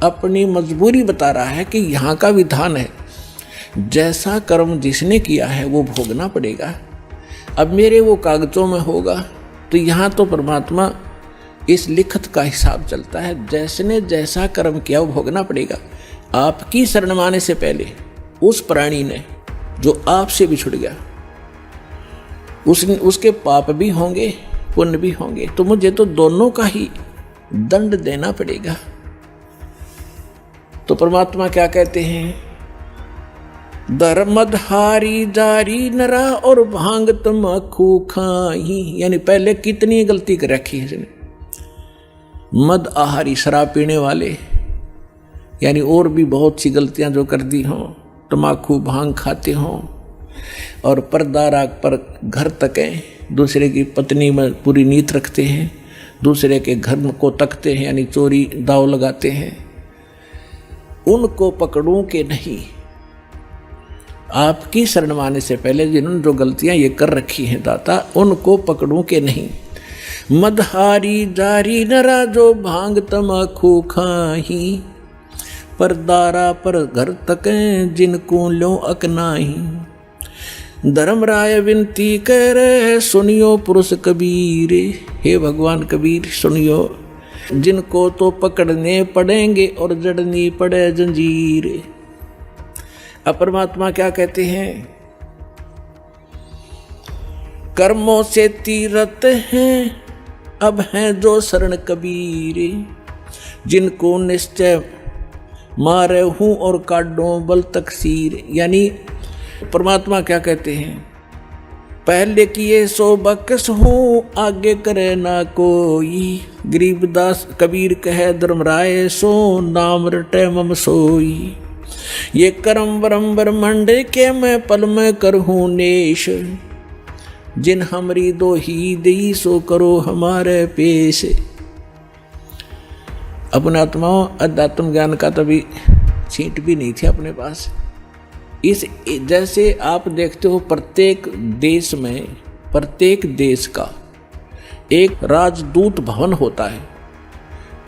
अपनी मजबूरी बता रहा है कि यहाँ का विधान है, जैसा कर्म जिसने किया है वो भोगना पड़ेगा। अब मेरे वो कागजों में होगा, तो यहाँ तो परमात्मा इस लिखत का हिसाब चलता है, जैसने जैसा कर्म किया वो भोगना पड़ेगा। आपकी शरण माने से पहले उस प्राणी ने जो आपसे बिछुड़ गया, उसके पाप भी होंगे, पुण्य भी होंगे, तो मुझे तो दोनों का ही दंड देना पड़ेगा। तो परमात्मा क्या कहते हैं, धर्मधारी जारी नरा और भांग तमाकू खाही, यानी पहले कितनी गलती कर रखी है इसने, मद आहारी शराब पीने वाले, यानी और भी बहुत सी गलतियां जो कर दी हों, तमाकू भांग खाते हों, और पर्दा राग पर घर तकें, दूसरे की पत्नी में पूरी नीयत रखते हैं, दूसरे के घर को तकते हैं, यानी चोरी दाव लगाते हैं, उनको पकड़ूं के नहीं। आपकी शरण माने से पहले जिन्होंने जो गलतियां ये कर रखी हैं दाता, उनको पकड़ूं के नहीं। मदहारी जारी नरा जो भांग तमाकू खाही, परदारा पर घर तकें जिनको लो अकनाही। धर्मराय विनती करे सुनियो पुरुष कबीर, हे भगवान कबीर सुनियो, जिनको तो पकड़ने पड़ेंगे और जड़नी पड़े जंजीर। अब परमात्मा क्या कहते हैं, कर्मों से तीरथ हैं अब हैं जो शरण कबीर, जिनको निश्चय मारे हूं और काटो बल तकसीर। यानी परमात्मा क्या कहते हैं, पहले किए सो बकस हूँ आगे करे ना कोई, गरीबदास कबीर कहे धर्मराय सो नाम रटे मम सोई। ये करम वरम ब्रह्मंड के मैं पल में करहूँ नेश, जिन हमरी दो ही दी सो करो हमारे पेश। अपने आत्माओं अध्यात्म ज्ञान का तभी छींट भी नहीं थी अपने पास। इस जैसे आप देखते हो प्रत्येक देश में, प्रत्येक देश का एक राजदूत भवन होता है,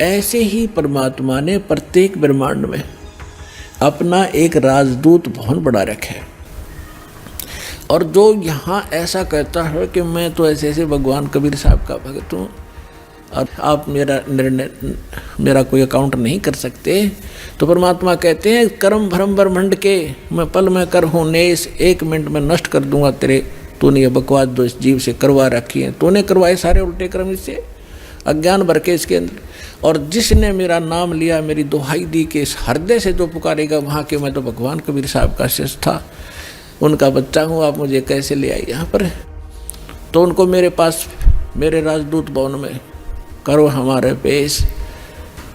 ऐसे ही परमात्मा ने प्रत्येक ब्रह्मांड में अपना एक राजदूत भवन बना रखा है। और जो यहाँ ऐसा कहता है कि मैं तो ऐसे ऐसे भगवान कबीर साहब का भक्त हूँ और आप मेरा निर्णय, मेरा कोई अकाउंट नहीं कर सकते, तो परमात्मा कहते हैं कर्म भ्रम ब्रह्मंड के मैं पल में कर हूँ नेश, 1 मिनट में नष्ट कर दूंगा तेरे, तूने ये बकवास जो इस जीव से करवा रखी है, तूने करवाए सारे उल्टे कर्म इससे, अज्ञान भर के इसके अंदर। और जिसने मेरा नाम लिया, मेरी दुहाई दी कि इस हृदय से जो पुकारेगा वहाँ के, मैं तो भगवान कबीर साहब का शिष्य था, उनका बच्चा हूँ, आप मुझे कैसे ले आई यहाँ पर। तो उनको मेरे पास, मेरे राजदूत भवन में करो हमारे पेश,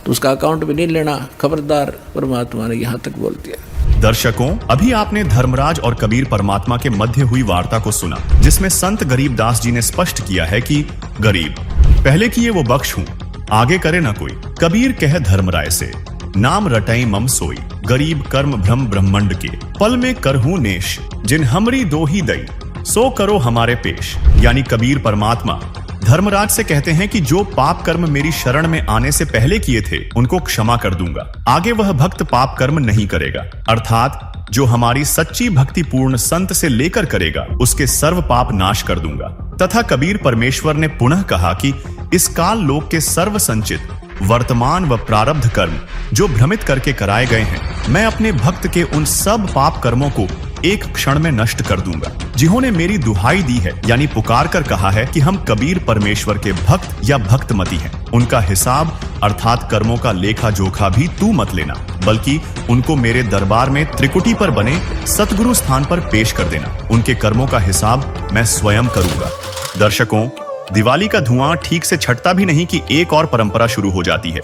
तो उसका अकाउंट भी नहीं लेना, खबरदार, परमात्मा ने यहाँ तक बोल दिया। दर्शकों, अभी आपने धर्मराज और कबीर परमात्मा के मध्य हुई वार्ता को सुना, जिसमें संत गरीबदास जी ने स्पष्ट किया है कि गरीब पहले किए वो बख्श हूं, आगे करे ना कोई। कबीर कहे धर्मराय से नाम रटई मम सोई, गरीब कर्म भ्रम ब्रह्मंड के पल में करहूं नेश, जिन हमरी दो ही दई सो करो हमारे पेश। यानी कबीर परमात्मा धर्मराज से कहते हैं कि जो पाप कर्म मेरी शरण में आने से पहले किए थे उनको क्षमा कर दूंगा, आगे वह भक्त पाप कर्म नहीं करेगा। अर्थात जो हमारी सच्ची भक्ति पूर्ण संत से लेकर करेगा उसके सर्व पाप नाश कर दूंगा। तथा कबीर परमेश्वर ने पुनः कहा कि इस काल लोक के सर्व संचित वर्तमान व प्रारब्ध कर्म जो भ्रमित करके कराए गए हैं, मैं अपने भक्त के उन सब पाप कर्मों को एक क्षण में नष्ट कर दूंगा। जिन्होंने मेरी दुहाई दी है, यानी पुकार कर कहा है कि हम कबीर परमेश्वर के भक्त या भक्तमती हैं, उनका हिसाब अर्थात कर्मों का लेखा जोखा भी तू मत लेना, बल्कि उनको मेरे दरबार में त्रिकुटी पर बने सतगुरु स्थान पर पेश कर देना। उनके कर्मों का हिसाब मैं स्वयं करूंगा। दर्शकों, दिवाली का धुआं ठीक से छटता भी नहीं कि एक और परंपरा शुरू हो जाती है,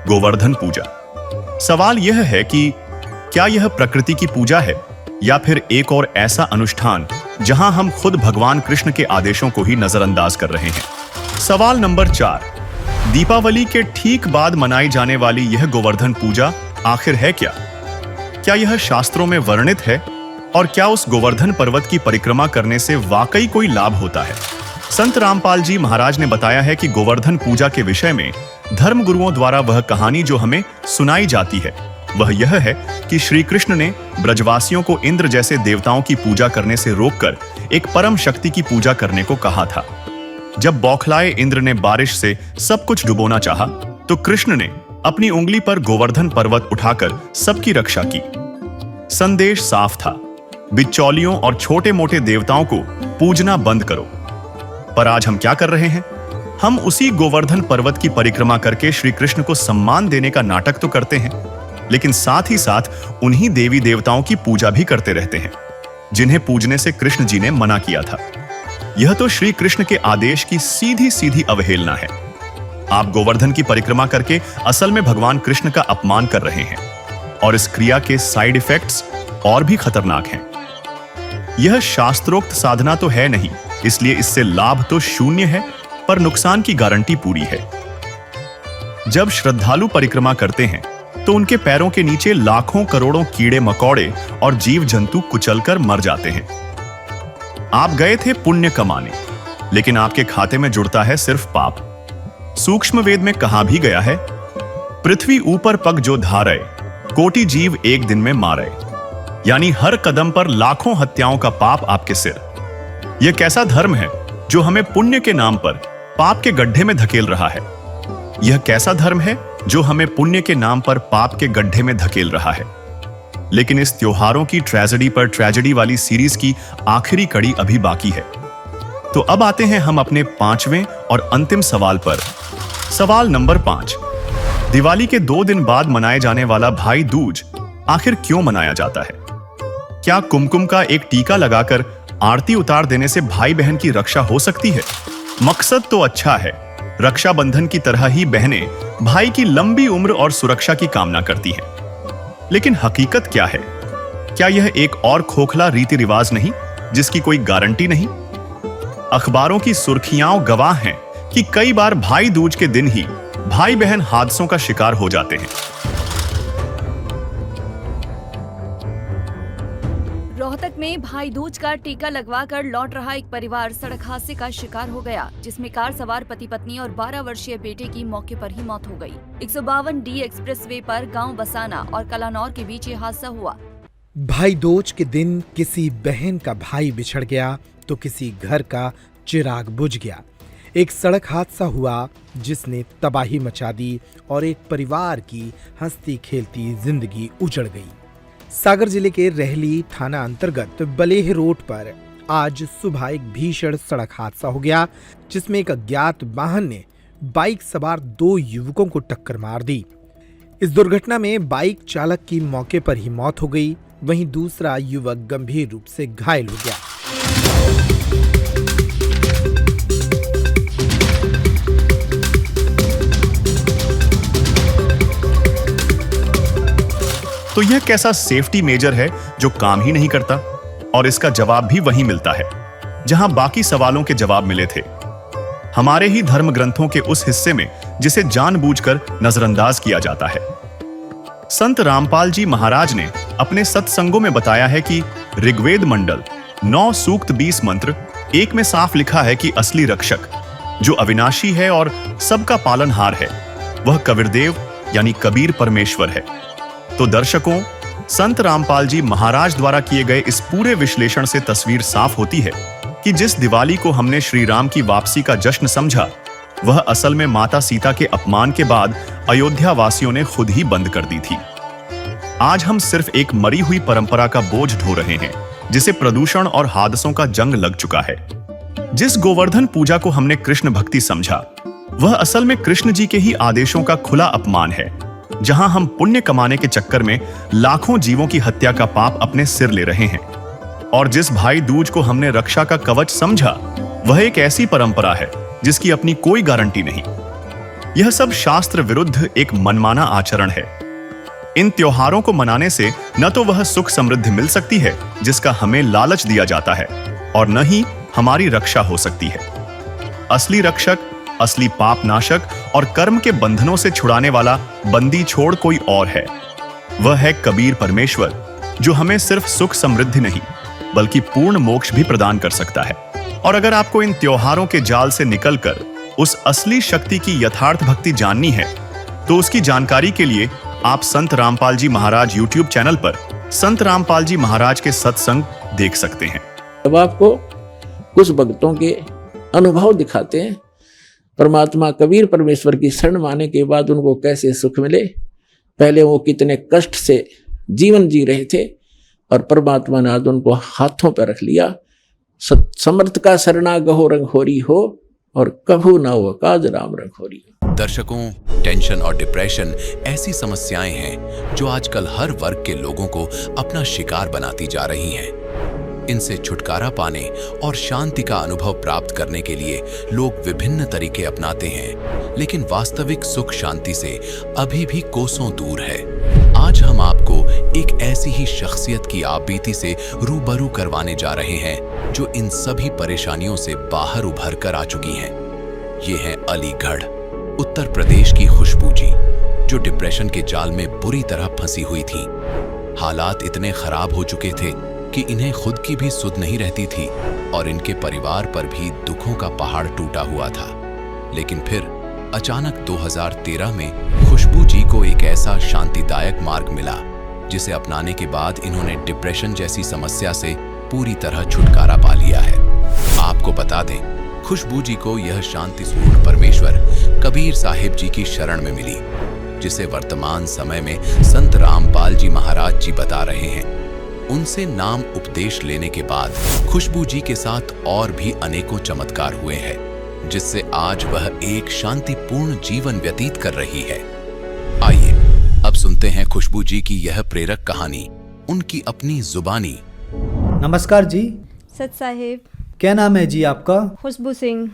गोवर्धन पूजा। सवाल यह है कि क्या यह प्रकृति की पूजा है या फिर एक और ऐसा अनुष्ठान जहां हम खुद भगवान कृष्ण के आदेशों को ही नजरअंदाज कर रहे हैं। सवाल नंबर 4, दीपावली के ठीक बाद मनाई जाने वाली यह गोवर्धन पूजा आखिर है क्या? क्या यह शास्त्रों में वर्णित है और क्या उस गोवर्धन पर्वत की परिक्रमा करने से वाकई कोई लाभ होता है? संत रामपाल जी महाराज ने बताया है कि गोवर्धन पूजा के विषय में धर्म गुरुओं द्वारा वह कहानी जो हमें सुनाई जाती है वह यह है कि श्री कृष्ण ने ब्रजवासियों को इंद्र जैसे देवताओं की पूजा करने से रोककर एक परम शक्ति की पूजा करने को कहा था। जब बौखलाए इंद्र ने बारिश से सब कुछ डुबोना चाहा, तो कृष्ण ने अपनी उंगली पर गोवर्धन पर्वत उठाकर सबकी रक्षा की। संदेश साफ था, बिचौलियों और छोटे मोटे देवताओं को पूजना बंद करो। पर आज हम क्या कर रहे हैं? हम उसी गोवर्धन पर्वत की परिक्रमा करके श्री कृष्ण को सम्मान देने का नाटक तो करते हैं, लेकिन साथ ही साथ उन्हीं देवी देवताओं की पूजा भी करते रहते हैं जिन्हें पूजने से कृष्ण जी ने मना किया था। यह तो श्री कृष्ण के आदेश की सीधी सीधी अवहेलना है। आप गोवर्धन की परिक्रमा करके असल में भगवान कृष्ण का अपमान कर रहे हैं और इस क्रिया के साइड इफेक्ट्स और भी खतरनाक हैं। यह शास्त्रोक्त साधना तो है नहीं, इसलिए इससे लाभ तो शून्य है, पर नुकसान की गारंटी पूरी है। जब श्रद्धालु परिक्रमा करते हैं तो उनके पैरों के नीचे लाखों करोड़ों कीड़े मकोड़े और जीव जंतु कुचलकर मर जाते हैं। आप गए थे पुण्य कमाने, लेकिन आपके खाते में जुड़ता है सिर्फ पाप। सूक्ष्म वेद में कहा भी गया है, पृथ्वी ऊपर पग जो धारे, कोटि जीव एक दिन में मारे। यानी हर कदम पर लाखों हत्याओं का पाप आपके सिर। यह कैसा धर्म है जो हमें पुण्य के नाम पर पाप के गड्ढे में धकेल रहा है? यह कैसा धर्म है जो हमें पुण्य के नाम पर पाप के गड्ढे में धकेल रहा है? लेकिन इस त्योहारों की ट्रेजेडी पर ट्रेजेडी वाली सीरीज की आखिरी कड़ी अभी बाकी है। तो अब आते हैं हम अपने 5वें और अंतिम सवाल पर। सवाल नंबर 5। दिवाली के 2 दिन बाद मनाए जाने वाला भाई दूज आखिर क्यों मनाया जाता है? क्या कुमकुम का एक टीका लगाकर आरती उतार देने से भाई बहन की रक्षा हो सकती है? मकसद तो अच्छा है, रक्षाबंधन की तरह ही बहनें भाई की लंबी उम्र और सुरक्षा की कामना करती हैं। लेकिन हकीकत क्या है? क्या यह एक और खोखला रीति रिवाज नहीं जिसकी कोई गारंटी नहीं? अखबारों की सुर्खियां गवाह हैं कि कई बार भाई दूज के दिन ही भाई बहन हादसों का शिकार हो जाते हैं। रोहतक में भाई दूज का टीका लगवाकर लौट रहा एक परिवार सड़क हादसे का शिकार हो गया, जिसमें कार सवार पति पत्नी और 12 वर्षीय बेटे की मौके पर ही मौत हो गई। 152D एक्सप्रेसवे पर गांव बसाना और कलानौर के बीच ये हादसा हुआ। भाई दूज के दिन किसी बहन का भाई बिछड़ गया तो किसी घर का चिराग बुझ गया। एक सड़क हादसा हुआ जिसने तबाही मचा दी और एक परिवार की हंसती खेलती जिंदगी उजड़ गई। सागर जिले के रहली थाना अंतर्गत बलेह रोड पर आज सुबह एक भीषण सड़क हादसा हो गया, जिसमें एक अज्ञात वाहन ने बाइक सवार 2 युवकों को टक्कर मार दी। इस दुर्घटना में बाइक चालक की मौके पर ही मौत हो गई, वहीं दूसरा युवक गंभीर रूप से घायल हो गया। तो यह कैसा सेफ्टी मेजर है जो काम ही नहीं करता? और इसका जवाब भी वहीं मिलता है जहां बाकी सवालों के जवाब मिले थे। हमारे ही धर्म ग्रंथों के उस हिस्से में जिसे जानबूझकर नजरअंदाज किया जाता है। संत रामपाल जी महाराज ने अपने सत्संगों में बताया है कि ऋग्वेद मंडल 9 सूक्त 20 मंत्र 1 में साफ लिखा है कि असली रक्षक जो अविनाशी है और सबका पालनहार है, वह कबीरदेव यानी कबीर परमेश्वर है। तो दर्शकों, संत रामपाल जी महाराज द्वारा किए गए इस पूरे विश्लेषण से तस्वीर साफ होती है कि जिस दिवाली को हमने श्री राम की वापसी का जश्न समझा, वह असल में माता सीता के अपमान के बाद अयोध्या वासियों ने खुद ही बंद कर दी थी। आज हम सिर्फ एक मरी हुई परंपरा का बोझ ढो रहे हैं, जिसे प्रदूषण और हादसों का जंग लग चुका है। जिस गोवर्धन पूजा को हमने कृष्ण भक्ति समझा, वह असल में कृष्ण जी के ही आदेशों का खुला अपमान है, जहां हम पुण्य कमाने के चक्कर में लाखों जीवों की हत्या का पाप अपने सिर ले रहे हैं। और जिस भाई दूज को हमने रक्षा का कवच समझा, वह एक ऐसी परंपरा है जिसकी अपनी कोई गारंटी नहीं। यह सब शास्त्र विरुद्ध एक मनमाना आचरण है। इन त्योहारों को मनाने से न तो वह सुख समृद्धि मिल सकती है जिसका हमें लालच दिया जाता है, और न ही हमारी रक्षा हो सकती है। असली रक्षक, असली पाप नाशक और कर्म के बंधनों से छुड़ाने वाला बंदी छोड़ कोई और है। वह है कबीर परमेश्वर, जो हमें सिर्फ सुख समृद्धि नहीं बल्कि पूर्ण मोक्ष भी प्रदान कर सकता है। और अगर आपको इन त्योहारों के जाल से निकलकर उस असली शक्ति की यथार्थ भक्ति जाननी है, तो उसकी जानकारी के लिए आप संत रामपाल जी महाराज YouTube चैनल पर संत रामपाल जी महाराज के सत्संग देख सकते हैं। अब आपको कुछ भक्तों के अनुभव दिखाते हैं, परमात्मा कबीर परमेश्वर की शरण माने के बाद उनको कैसे सुख मिले। पहले वो कितने कष्ट से जीवन जी रहे थे और परमात्मा ने आज उनको हाथों पर रख लिया। समर्थ का शरणा गहो रंग होरी हो और कभू ना हो काज राम रंग होरी। दर्शकों, टेंशन और डिप्रेशन ऐसी समस्याएं हैं जो आजकल हर वर्ग के लोगों को अपना शिकार बनाती जा रही हैं। इनसे छुटकारा पाने और शांति का अनुभव प्राप्त करने के लिए लोग विभिन्न तरीके अपनाते हैं, लेकिन वास्तविक सुख शांति से अभी भी कोसों दूर है। आज हम आपको एक ऐसी ही शख्सियत की आपबीती से रूबरू करवाने जा रहे हैं जो इन सभी परेशानियों से बाहर उभर कर आ चुकी हैं। ये है अलीगढ़, उत्तर प्रदेश की खुशबू जी, जो डिप्रेशन के जाल में बुरी तरह फंसी हुई थी। हालात इतने खराब हो चुके थे कि इन्हें खुद की भी सुध नहीं रहती थी और इनके परिवार पर भी दुखों का पहाड़ टूटा हुआ था। लेकिन फिर अचानक 2013 में खुशबू जी को एक ऐसा शांतिदायक मार्ग मिला, जिसे अपनाने के बाद इन्होंने डिप्रेशन जैसी समस्या से पूरी तरह छुटकारा पा लिया है। आपको बता दें, खुशबू जी को यह शांति स्वरूप परमेश्वर कबीर साहिब जी की शरण में मिली। जिसे वर्तमान समय में संत रामपाल जी महाराज जी बता रहे हैं। उनसे नाम उपदेश लेने के बाद खुशबू जी के साथ और भी अनेकों चमत्कार हुए हैं, जिससे आज वह एक शांतिपूर्ण जीवन व्यतीत कर रही है। आइए अब सुनते हैं खुशबू जी की यह प्रेरक कहानी, उनकी अपनी जुबानी। नमस्कार जी। सत साहिब। क्या नाम है जी आपका? खुशबू सिंह।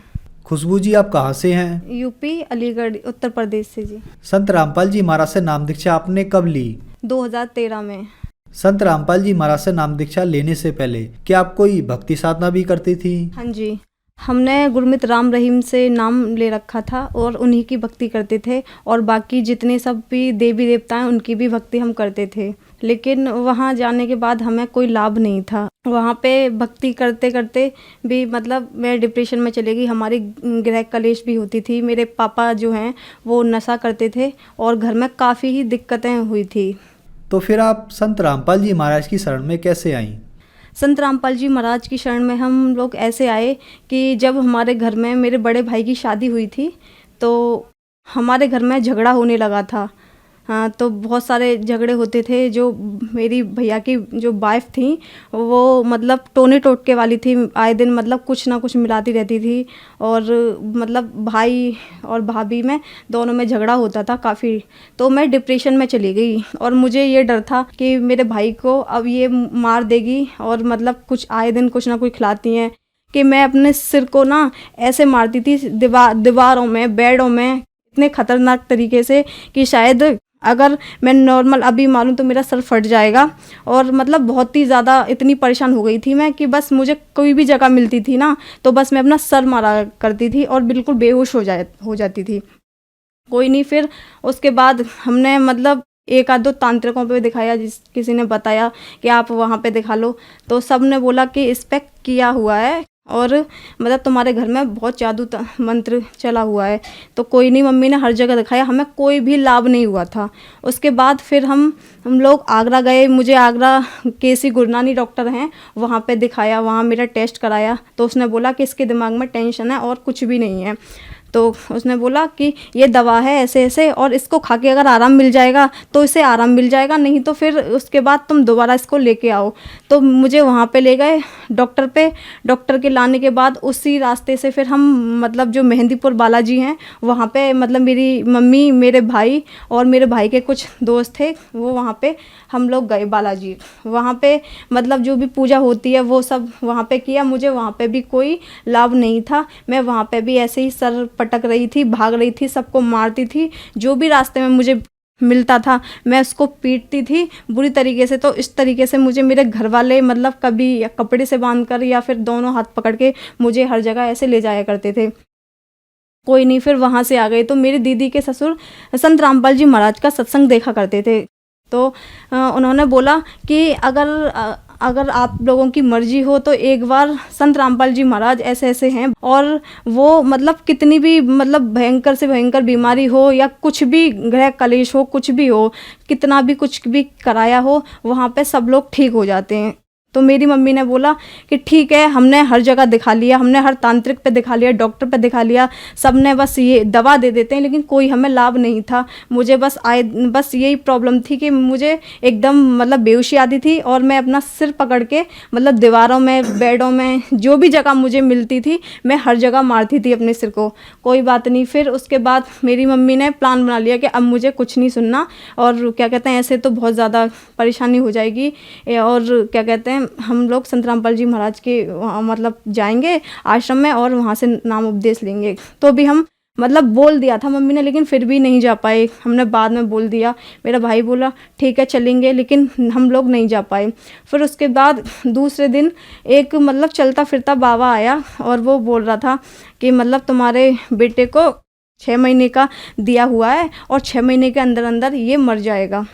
खुशबू जी आप कहाँ से हैं? यूपी अलीगढ़ उत्तर प्रदेश से जी। संत रामपाल जी महाराज से नाम दीक्षा आपने कब ली? 2013 में। संत रामपाल जी महाराज से नाम दीक्षा लेने से पहले क्या आप कोई भक्ति साधना भी करती थी? हाँ जी, हमने गुरमित राम रहीम से नाम ले रखा था और उन्हीं की भक्ति करते थे, और बाकी जितने सब भी देवी देवता हैं उनकी भी भक्ति हम करते थे। लेकिन वहाँ जाने के बाद हमें कोई लाभ नहीं था। वहाँ पे भक्ति करते करते भी मतलब मैं डिप्रेशन में चली गई। हमारी गृह कलेश भी होती थी। मेरे पापा जो हैं वो नशा करते थे और घर में काफ़ी ही दिक्कतें हुई थी। तो फिर आप संत रामपाल जी महाराज की शरण में कैसे आईं? संत रामपाल जी महाराज की शरण में हम लोग ऐसे आए कि जब हमारे घर में मेरे बड़े भाई की शादी हुई थी तो हमारे घर में झगड़ा होने लगा था। हाँ, तो बहुत सारे झगड़े होते थे। जो मेरी भैया की जो वाइफ थी वो मतलब टोने टोटके वाली थी, आए दिन मतलब कुछ ना कुछ मिलाती रहती थी, और मतलब भाई और भाभी में दोनों में झगड़ा होता था काफ़ी। तो मैं डिप्रेशन में चली गई और मुझे ये डर था कि मेरे भाई को अब ये मार देगी, और मतलब कुछ आए दिन कुछ ना कुछ खिलाती हैं, कि मैं अपने सिर को ना ऐसे मारती थी दीवारों में, बेडों में, इतने खतरनाक तरीके से कि शायद अगर मैं नॉर्मल अभी मारूं तो मेरा सर फट जाएगा। और मतलब बहुत ही ज़्यादा इतनी परेशान हो गई थी मैं कि बस मुझे कोई भी जगह मिलती थी ना तो बस मैं अपना सर मारा करती थी और बिल्कुल बेहोश हो जाती थी। कोई नहीं, फिर उसके बाद हमने मतलब एक आध दो तांत्रिकों पे दिखाया, किसी ने बताया कि आप वहाँ पे दिखा लो, तो सब ने बोला कि इस पे किया हुआ है और मतलब तुम्हारे घर में बहुत जादू मंत्र चला हुआ है। तो कोई नहीं, मम्मी ने हर जगह दिखाया, हमें कोई भी लाभ नहीं हुआ था। उसके बाद फिर हम लोग आगरा गए। मुझे आगरा केसी गुरनानी डॉक्टर हैं, वहाँ पे दिखाया, वहाँ मेरा टेस्ट कराया। तो उसने बोला कि इसके दिमाग में टेंशन है और कुछ भी नहीं है। तो उसने बोला कि ये दवा है ऐसे ऐसे, और इसको खा के अगर आराम मिल जाएगा तो इसे आराम मिल जाएगा, नहीं तो फिर उसके बाद तुम दोबारा इसको लेके आओ। तो मुझे वहाँ पे ले गए डॉक्टर पे। डॉक्टर के लाने के बाद उसी रास्ते से फिर हम मतलब जो मेहंदीपुर बालाजी हैं वहाँ पे मतलब मेरी मम्मी, मेरे भाई और मेरे भाई के कुछ दोस्त थे, वो वहाँ पे हम लोग गए बालाजी। वहाँ पे मतलब जो भी पूजा होती है वो सब वहाँ पे किया। मुझे वहाँ पे भी कोई लाभ नहीं था। मैं वहाँ पे भी ऐसे ही सर पटक रही थी, भाग रही थी, सबको मारती थी। जो भी रास्ते में मुझे मिलता था मैं उसको पीटती थी बुरी तरीके से। तो इस तरीके से मुझे मेरे घर वाले मतलब कभी कपड़े से बांधकर या फिर दोनों हाथ पकड़ के मुझे हर जगह ऐसे ले जाया करते थे। कोई नहीं, फिर वहाँ से आ गए। तो मेरी दीदी के ससुर संत रामपाल जी महाराज का सत्संग देखा करते थे। तो उन्होंने बोला कि अगर आप लोगों की मर्जी हो तो एक बार संत रामपाल जी महाराज ऐसे ऐसे हैं, और वो मतलब कितनी भी मतलब भयंकर से भयंकर बीमारी हो या कुछ भी गृह कलेश हो, कुछ भी हो, कितना भी कुछ भी कराया हो, वहाँ पे सब लोग ठीक हो जाते हैं। तो मेरी मम्मी ने बोला कि ठीक है, हमने हर जगह दिखा लिया, हमने हर तांत्रिक पे दिखा लिया, डॉक्टर पे दिखा लिया, सब ने बस ये दवा दे देते हैं, लेकिन कोई हमें लाभ नहीं था। मुझे बस यही प्रॉब्लम थी कि मुझे एकदम मतलब बेहोशी आती थी और मैं अपना सिर पकड़ के मतलब दीवारों में, बेडों में, जो भी जगह मुझे मिलती थी मैं हर जगह मारती थी अपने सिर को। कोई बात नहीं, फिर उसके बाद मेरी मम्मी ने प्लान बना लिया कि अब मुझे कुछ नहीं सुनना, और क्या कहते हैं ऐसे तो बहुत ज़्यादा परेशानी हो जाएगी, और क्या कहते हैं हम लोग संत रामपाल जी महाराज के मतलब जाएंगे आश्रम में और वहाँ से नाम उपदेश लेंगे। तो भी हम मतलब बोल दिया था मम्मी ने, लेकिन फिर भी नहीं जा पाए। हमने बाद में बोल दिया, मेरा भाई बोला ठीक है चलेंगे, लेकिन हम लोग नहीं जा पाए। फिर उसके बाद दूसरे दिन एक मतलब चलता फिरता बाबा आया और वो बोल रहा था कि मतलब तुम्हारे बेटे को 6 महीने का दिया हुआ है और 6 महीने के अंदर अंदर ये मर जाएगा।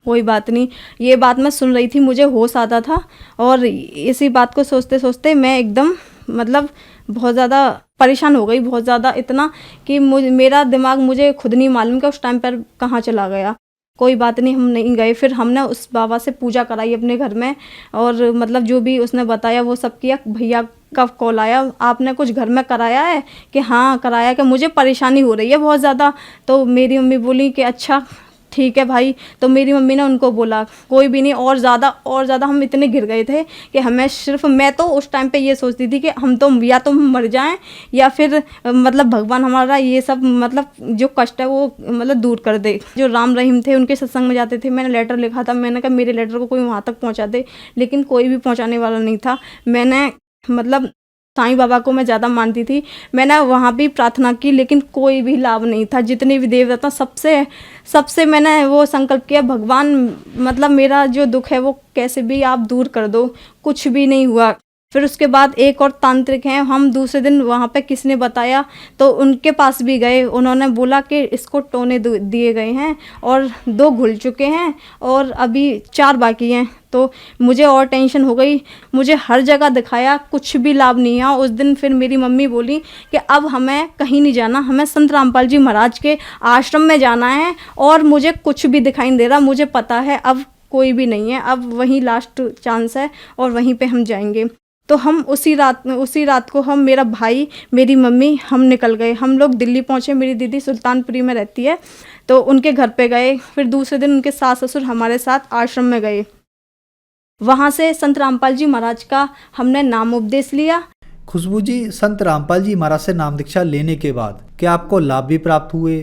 कोई बात नहीं, ये बात मैं सुन रही थी, मुझे होश आता था, और इसी बात को सोचते सोचते मैं एकदम मतलब बहुत ज़्यादा परेशान हो गई, बहुत ज़्यादा, इतना कि मेरा दिमाग मुझे खुद नहीं मालूम कि उस टाइम पर कहाँ चला गया। कोई बात नहीं, हम नहीं गए। फिर हमने उस बाबा से पूजा कराई अपने घर में, और मतलब जो भी उसने बताया वो सब किया। भैया का कॉल आया, आपने कुछ घर में कराया है? कि हाँ कराया, कि मुझे परेशानी हो रही है बहुत ज़्यादा। तो मेरी मम्मी बोली कि अच्छा ठीक है भाई। तो मेरी मम्मी ने उनको बोला कोई भी नहीं, और ज़्यादा हम इतने गिर गए थे कि हमें सिर्फ, मैं तो उस टाइम पे ये सोचती थी कि हम तो या तो मर जाएं या फिर मतलब भगवान हमारा ये सब मतलब जो कष्ट है वो मतलब दूर कर दे। जो राम रहीम थे उनके सत्संग में जाते थे, मैंने लेटर लिखा था, मैंने कहा मेरे लेटर को कोई वहाँ तक पहुँचा दे, लेकिन कोई भी पहुँचाने वाला नहीं था। मैंने मतलब साईं बाबा को मैं ज़्यादा मानती थी, मैंने वहाँ भी प्रार्थना की, लेकिन कोई भी लाभ नहीं था। जितने भी देवता सबसे मैंने वो संकल्प किया, भगवान मतलब मेरा जो दुख है वो कैसे भी आप दूर कर दो, कुछ भी नहीं हुआ। फिर उसके बाद एक और तांत्रिक हैं, हम दूसरे दिन वहाँ पे किसने बताया तो उनके पास भी गए, उन्होंने बोला कि इसको टोने दिए गए हैं और 2 घुल चुके हैं और अभी 4 बाकी हैं। तो मुझे और टेंशन हो गई, मुझे हर जगह दिखाया, कुछ भी लाभ नहीं हुआ। उस दिन फिर मेरी मम्मी बोली कि अब हमें कहीं नहीं जाना, हमें संत रामपाल जी महाराज के आश्रम में जाना है और मुझे कुछ भी दिखाई नहीं दे रहा, मुझे पता है अब कोई भी नहीं है, अब वहीं लास्ट चांस है और वहीं पे हम जाएंगे। तो हम उसी रात को हम, मेरा भाई, मेरी मम्मी, हम निकल गए। हम लोग दिल्ली पहुँचे, मेरी दीदी सुल्तानपुरी में रहती है, तो उनके घर पे गए। फिर दूसरे दिन उनके सास ससुर हमारे साथ आश्रम में गए। वहाँ से संत रामपाल जी महाराज का हमने नाम उपदेश लिया। खुशबू जी, संत रामपाल जी महाराज से नाम दीक्षा लेने के बाद क्या आपको लाभ भी प्राप्त हुए?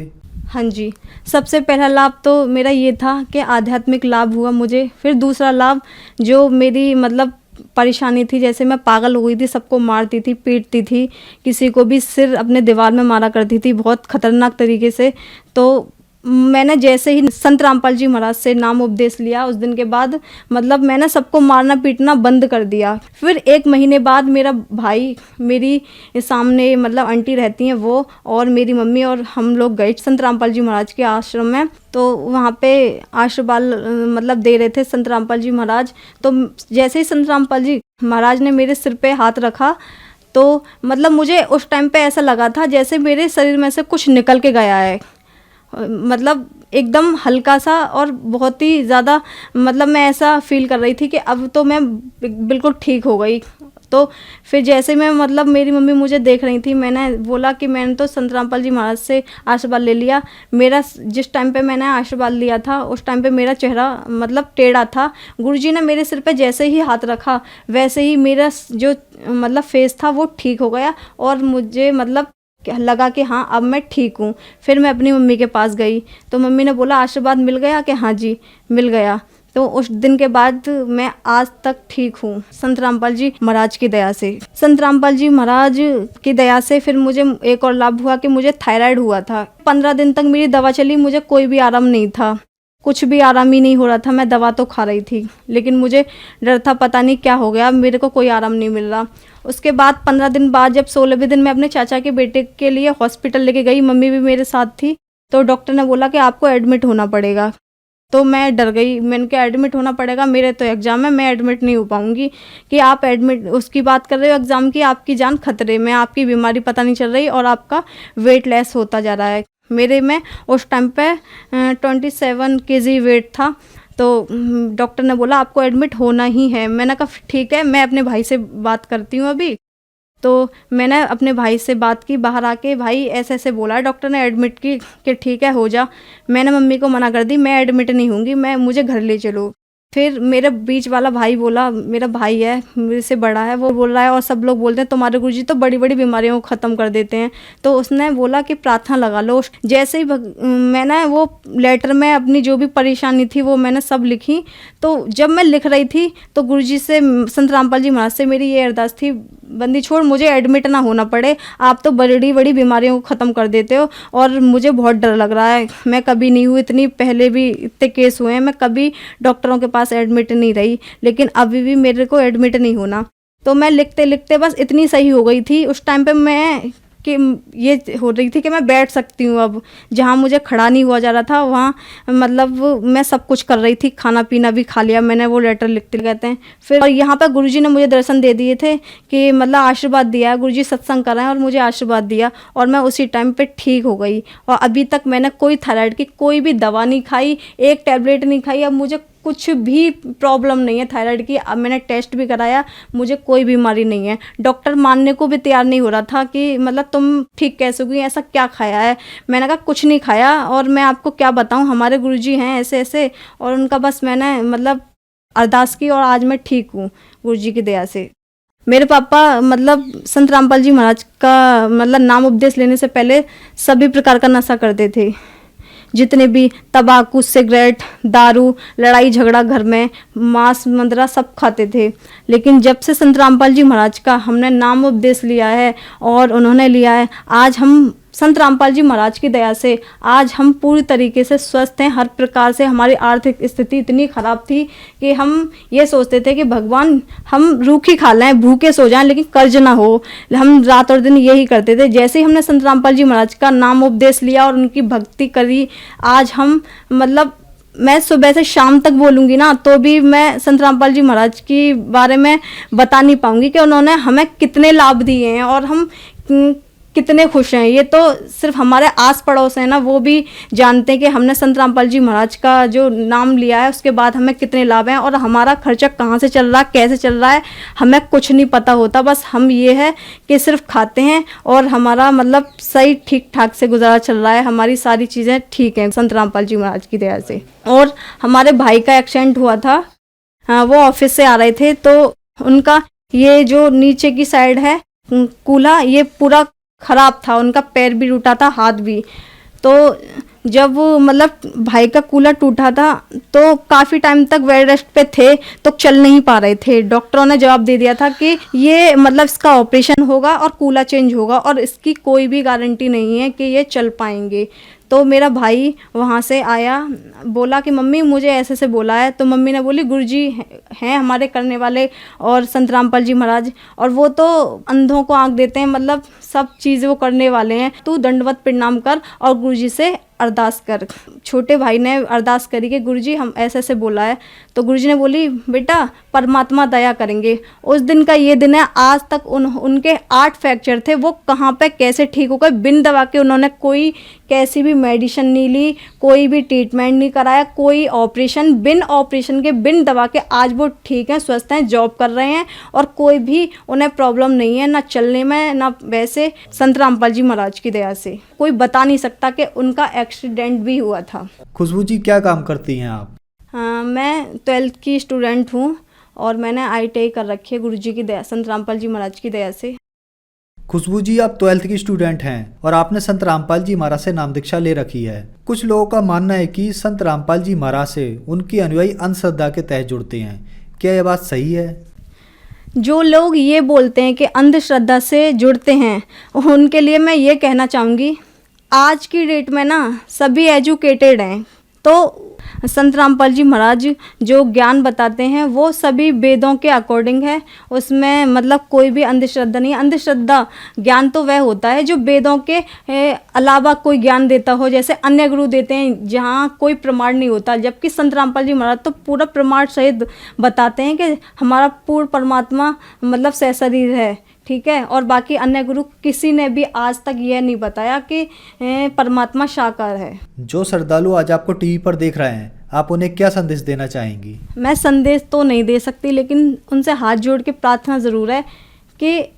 हाँ जी, सबसे पहला लाभ तो मेरा ये था कि आध्यात्मिक लाभ हुआ मुझे। फिर दूसरा लाभ, जो मेरी मतलब परेशानी थी, जैसे मैं पागल हो गई थी, सबको मारती थी, पीटती थी, किसी को भी सिर अपने दीवार में मारा करती थी बहुत खतरनाक तरीके से। तो मैंने जैसे ही संत रामपाल जी महाराज से नाम उपदेश लिया, उस दिन के बाद मतलब मैंने सबको मारना पीटना बंद कर दिया। फिर 1 महीने बाद मेरा भाई, मेरी सामने मतलब आंटी रहती हैं वो, और मेरी मम्मी और हम लोग गए संत रामपाल जी महाराज के आश्रम में। तो वहाँ पे आशीर्वाद मतलब दे रहे थे संत रामपाल जी महाराज। तो जैसे ही संत रामपाल जी महाराज ने मेरे सिर पे हाथ रखा, तो मतलब मुझे उस टाइम पे ऐसा लगा था जैसे मेरे शरीर में से कुछ निकल के गया है, मतलब एकदम हल्का सा और बहुत ही ज़्यादा, मतलब मैं ऐसा फील कर रही थी कि अब तो मैं बिल्कुल ठीक हो गई। तो फिर जैसे मैं मतलब मेरी मम्मी मुझे देख रही थी, मैंने बोला कि मैंने तो संत रामपाल जी महाराज से आशीर्वाद ले लिया। मेरा जिस टाइम पे मैंने आशीर्वाद लिया था उस टाइम पे मेरा चेहरा मतलब टेढ़ा था। गुरुजी ने मेरे सिर पे जैसे ही हाथ रखा वैसे ही मेरा जो मतलब फेस था वो ठीक हो गया और मुझे मतलब लगा कि हाँ अब मैं ठीक हूँ। फिर मैं अपनी मम्मी के पास गई तो मम्मी ने बोला आशीर्वाद मिल गया? कि हाँ जी मिल गया। तो उस दिन के बाद मैं आज तक ठीक हूँ संत रामपाल जी महाराज की दया से। संत रामपाल जी महाराज की दया से फिर मुझे एक और लाभ हुआ कि मुझे थायराइड हुआ था। 15 दिन तक मेरी दवा चली, मुझे कोई भी आराम नहीं था, कुछ भी आराम ही नहीं हो रहा था। मैं दवा तो खा रही थी लेकिन मुझे डर था, पता नहीं क्या हो गया, मेरे को कोई आराम नहीं मिल रहा। उसके बाद 15 दिन बाद जब 16वें दिन मैं अपने चाचा के बेटे के लिए हॉस्पिटल लेके गई, मम्मी भी मेरे साथ थी, तो डॉक्टर ने बोला कि आपको एडमिट होना पड़ेगा। तो मैं डर गई, मैंने कहा एडमिट होना पड़ेगा, मेरे तो एग्ज़ाम है, मैं एडमिट नहीं हो पाऊँगी। कि आप एडमिट उसकी बात कर रहे हो एग्ज़ाम की, आपकी जान खतरे में, आपकी बीमारी पता नहीं चल रही और आपका वेट लेस होता जा रहा है। मेरे में उस टाइम पे 27 kg वेट था। तो डॉक्टर ने बोला आपको एडमिट होना ही है। मैंने कहा ठीक है, मैं अपने भाई से बात करती हूँ अभी। तो मैंने अपने भाई से बात की बाहर आके, भाई ऐसे ऐसे बोला है डॉक्टर ने एडमिट की कि ठीक है हो जा। मैंने मम्मी को मना कर दी, मैं एडमिट नहीं होंगी, मुझे घर ले चलो। फिर मेरे बीच वाला भाई बोला, मेरा भाई है मेरे से बड़ा है, वो बोल रहा है और सब लोग बोलते हैं तुम्हारे गुरुजी तो बड़ी बड़ी बीमारियों को ख़त्म कर देते हैं। तो उसने बोला कि प्रार्थना लगा लो। जैसे ही मैंने वो लेटर में अपनी जो भी परेशानी थी वो मैंने सब लिखी। तो जब मैं लिख रही थी तो गुरुजी से, संत रामपाल जी महाराज से मेरी ये अरदास थी, बंदी छोड़, मुझे एडमिट ना होना पड़े, आप तो बड़ी बड़ी बीमारियों को ख़त्म कर देते हो और मुझे बहुत डर लग रहा है। मैं कभी नहीं हुई, इतनी पहले भी इतने केस हुए हैं, मैं कभी डॉक्टरों के पास एडमिट नहीं रही, लेकिन अभी भी मेरे को एडमिट नहीं होना। तो मैं लिखते लिखते बस इतनी सही हो गई थी उस टाइम पे मैं कि ये हो रही थी कि मैं बैठ सकती हूँ। अब जहाँ मुझे खड़ा नहीं हुआ जा रहा था वहाँ मतलब मैं सब कुछ कर रही थी, खाना पीना भी खा लिया मैंने, वो लेटर लिखते कहते हैं। फिर और यहाँ पर गुरुजी ने मुझे दर्शन दे दिए थे कि मतलब आशीर्वाद दिया, गुरुजी सत्संग कराएं और मुझे आशीर्वाद दिया और मैं उसी टाइम पे ठीक हो गई। और अभी तक मैंने कोई थायराइड की कोई भी दवा नहीं खाई, एक टैबलेट नहीं खाई। अब मुझे कुछ भी प्रॉब्लम नहीं है थायराइड की। अब मैंने टेस्ट भी कराया, मुझे कोई बीमारी नहीं है। डॉक्टर मानने को भी तैयार नहीं हो रहा था कि मतलब तुम ठीक कैसे हुई, ऐसा क्या खाया है। मैंने कहा कुछ नहीं खाया, और मैं आपको क्या बताऊं, हमारे गुरुजी हैं ऐसे ऐसे, और उनका बस मैंने मतलब अरदास की और आज मैं ठीक हूँ गुरुजी की दया से। मेरे पापा मतलब संत रामपाल जी महाराज का मतलब नाम उपदेश लेने से पहले सभी प्रकार का नशा करते थे। जितने भी तंबाकू, सिगरेट, दारू, लड़ाई झगड़ा घर में, मांस मंदरा सब खाते थे। लेकिन जब से संत रामपाल जी महाराज का हमने नाम उपदेश लिया है और उन्होंने लिया है, आज हम संत रामपाल जी महाराज की दया से आज हम पूरी तरीके से स्वस्थ हैं। हर प्रकार से हमारी आर्थिक स्थिति इतनी ख़राब थी कि हम ये सोचते थे कि भगवान हम रूखी खा लें, भूखे सो जाएं, लेकिन कर्ज ना हो। हम रात और दिन यही करते थे। जैसे ही हमने संत रामपाल जी महाराज का नाम उपदेश लिया और उनकी भक्ति करी, आज हम मतलब मैं सुबह से शाम तक बोलूँगी ना तो भी मैं संत रामपाल जी महाराज के बारे में बता नहीं पाऊँगी कि उन्होंने हमें कितने लाभ दिए हैं और हम कितने खुश हैं। ये तो सिर्फ हमारे आस पड़ोस हैं ना, वो भी जानते हैं कि हमने संत रामपाल जी महाराज का जो नाम लिया है उसके बाद हमें कितने लाभ हैं, और हमारा खर्चा कहाँ से चल रहा है, कैसे चल रहा है, हमें कुछ नहीं पता होता। बस हम ये है कि सिर्फ खाते हैं और हमारा मतलब सही ठीक ठाक से गुजारा चल रहा है। हमारी सारी चीज़ें ठीक हैं संत रामपाल जी महाराज की दया से। और हमारे भाई का एक्सीडेंट हुआ था, वो ऑफिस से आ रहे थे, तो उनका ये जो नीचे की साइड है कूल्हा, ये पूरा खराब था, उनका पैर भी टूटा था, हाथ भी। तो जब मतलब भाई का कूल्हा टूटा था तो काफ़ी टाइम तक बेड रेस्ट पे थे, तो चल नहीं पा रहे थे। डॉक्टरों ने जवाब दे दिया था कि ये मतलब इसका ऑपरेशन होगा और कूल्हा चेंज होगा और इसकी कोई भी गारंटी नहीं है कि ये चल पाएंगे। तो मेरा भाई वहाँ से आया, बोला कि मम्मी मुझे ऐसे से बोला है। तो मम्मी ने बोली गुरुजी हैं हमारे करने वाले और संत रामपाल जी महाराज, और वो तो अंधों को आंख देते हैं, मतलब सब चीज़ वो करने वाले हैं। तू दंडवत प्रणाम कर और गुरुजी से अरदास कर। छोटे भाई ने अरदास करी कि गुरुजी हम ऐसे ऐसे बोला है। तो गुरुजी ने बोली बेटा परमात्मा दया करेंगे। उस दिन का ये दिन है, आज तक उनके 8 फ्रैक्चर थे, वो कहाँ पे कैसे ठीक हो गए बिन दवा के। उन्होंने कोई कैसी भी मेडिसिन नहीं ली, कोई भी ट्रीटमेंट नहीं कराया, कोई ऑपरेशन, बिन ऑपरेशन के बिन दवा के आज वो ठीक हैं, स्वस्थ हैं, जॉब कर रहे हैं और कोई भी उन्हें प्रॉब्लम नहीं है, ना चलने में ना वैसे। संत रामपाल जी महाराज की दया से कोई बता नहीं सकता कि उनका एक्सीडेंट भी हुआ था। खुशबू जी क्या काम करती हैं आप? मैं 12th की स्टूडेंट हूँ और मैंने ITI कर रखी है गुरुजी की दया, संत रामपाल जी महाराज की दया से। खुशबू जी आप 12th की स्टूडेंट हैं और आपने संत रामपाल जी महाराज से नाम दीक्षा ले रखी है। कुछ लोगों का मानना है कि संत रामपाल जी महाराज से उनकी अनुयायी अंधश्रद्धा के तहत जुड़ते हैं, क्या यह बात सही है? जो लोग ये बोलते हैं कि अंधश्रद्धा से जुड़ते हैं, उनके लिए मैं ये कहना चाहूँगी, आज की डेट में ना सभी एजुकेटेड हैं, तो संत रामपाल जी महाराज जो ज्ञान बताते हैं वो सभी वेदों के अकॉर्डिंग है, उसमें मतलब कोई भी अंधश्रद्धा नहीं है। अंधश्रद्धा ज्ञान तो वह होता है जो वेदों के अलावा कोई ज्ञान देता हो, जैसे अन्य गुरु देते हैं जहाँ कोई प्रमाण नहीं होता, जबकि संत रामपाल जी महाराज तो पूरा प्रमाण सहित बताते हैं कि हमारा पूर्ण परमात्मा मतलब सहशरीर है, ठीक है। और बाकी अन्य गुरु किसी ने भी आज तक यह नहीं बताया कि परमात्मा साकार है। जो श्रद्धालु आज आपको टीवी पर देख रहे हैं, आप उन्हें क्या संदेश देना चाहेंगी? मैं संदेश तो नहीं दे सकती, लेकिन उनसे हाथ जोड़ के प्रार्थना ज़रूर है कि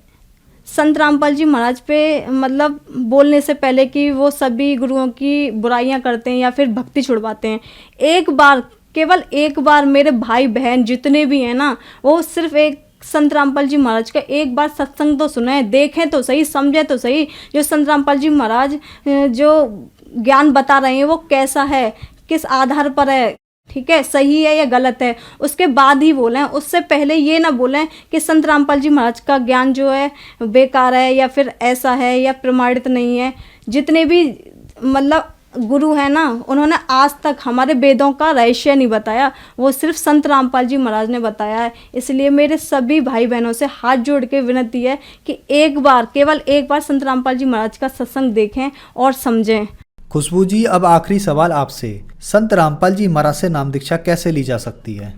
संत रामपाल जी महाराज पे मतलब बोलने से पहले कि वो सभी गुरुओं की बुराइयां करते हैं या फिर भक्ति छुड़वाते हैं, एक बार, केवल एक बार मेरे भाई बहन जितने भी हैं ना, वो सिर्फ एक संत रामपाल जी महाराज का एक बार सत्संग तो सुने, देखें तो सही, समझे तो सही, जो संत रामपाल जी महाराज जो ज्ञान बता रहे हैं वो कैसा है, किस आधार पर है, ठीक है, सही है या गलत है, उसके बाद ही बोलें। उससे पहले ये ना बोलें कि संत रामपाल जी महाराज का ज्ञान जो है बेकार है या फिर ऐसा है या प्रमाणित नहीं है। जितने भी मतलब गुरु है ना, उन्होंने आज तक हमारे वेदों का रहस्य नहीं बताया, वो सिर्फ संत रामपाल जी महाराज ने बताया है। इसलिए मेरे सभी भाई बहनों से हाथ जोड़ के विनती है कि एक बार, केवल एक बार संत रामपाल जी महाराज का सत्संग देखें और समझें। खुशबू जी अब आखिरी सवाल आपसे, संत रामपाल जी महाराज से नाम दीक्षा कैसे ली जा सकती है?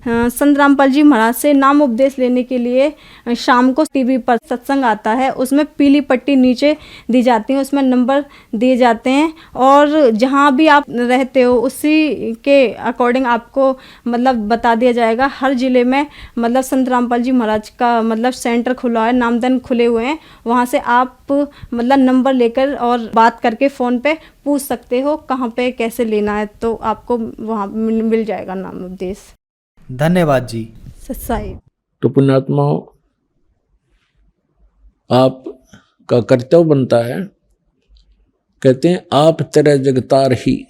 संत रामपाल जी महाराज से नाम उपदेश लेने के लिए शाम को टीवी पर सत्संग आता है, उसमें पीली पट्टी नीचे दी जाती है, उसमें नंबर दिए जाते हैं और जहाँ भी आप रहते हो उसी के अकॉर्डिंग आपको मतलब बता दिया जाएगा। हर ज़िले में मतलब संत रामपाल जी महाराज का मतलब सेंटर खुला है, नामदन खुले हुए हैं, वहाँ से आप मतलब नंबर लेकर और बात करके फ़ोन पे पूछ सकते हो कहाँ पे कैसे लेना है, तो आपको वहाँ मिल जाएगा नाम उपदेश। धन्यवाद जी। सच्चाई। तो पुण्यात्माओं, आपका कर्तव्य बनता है, कहते हैं आप तेरे जगतार ही,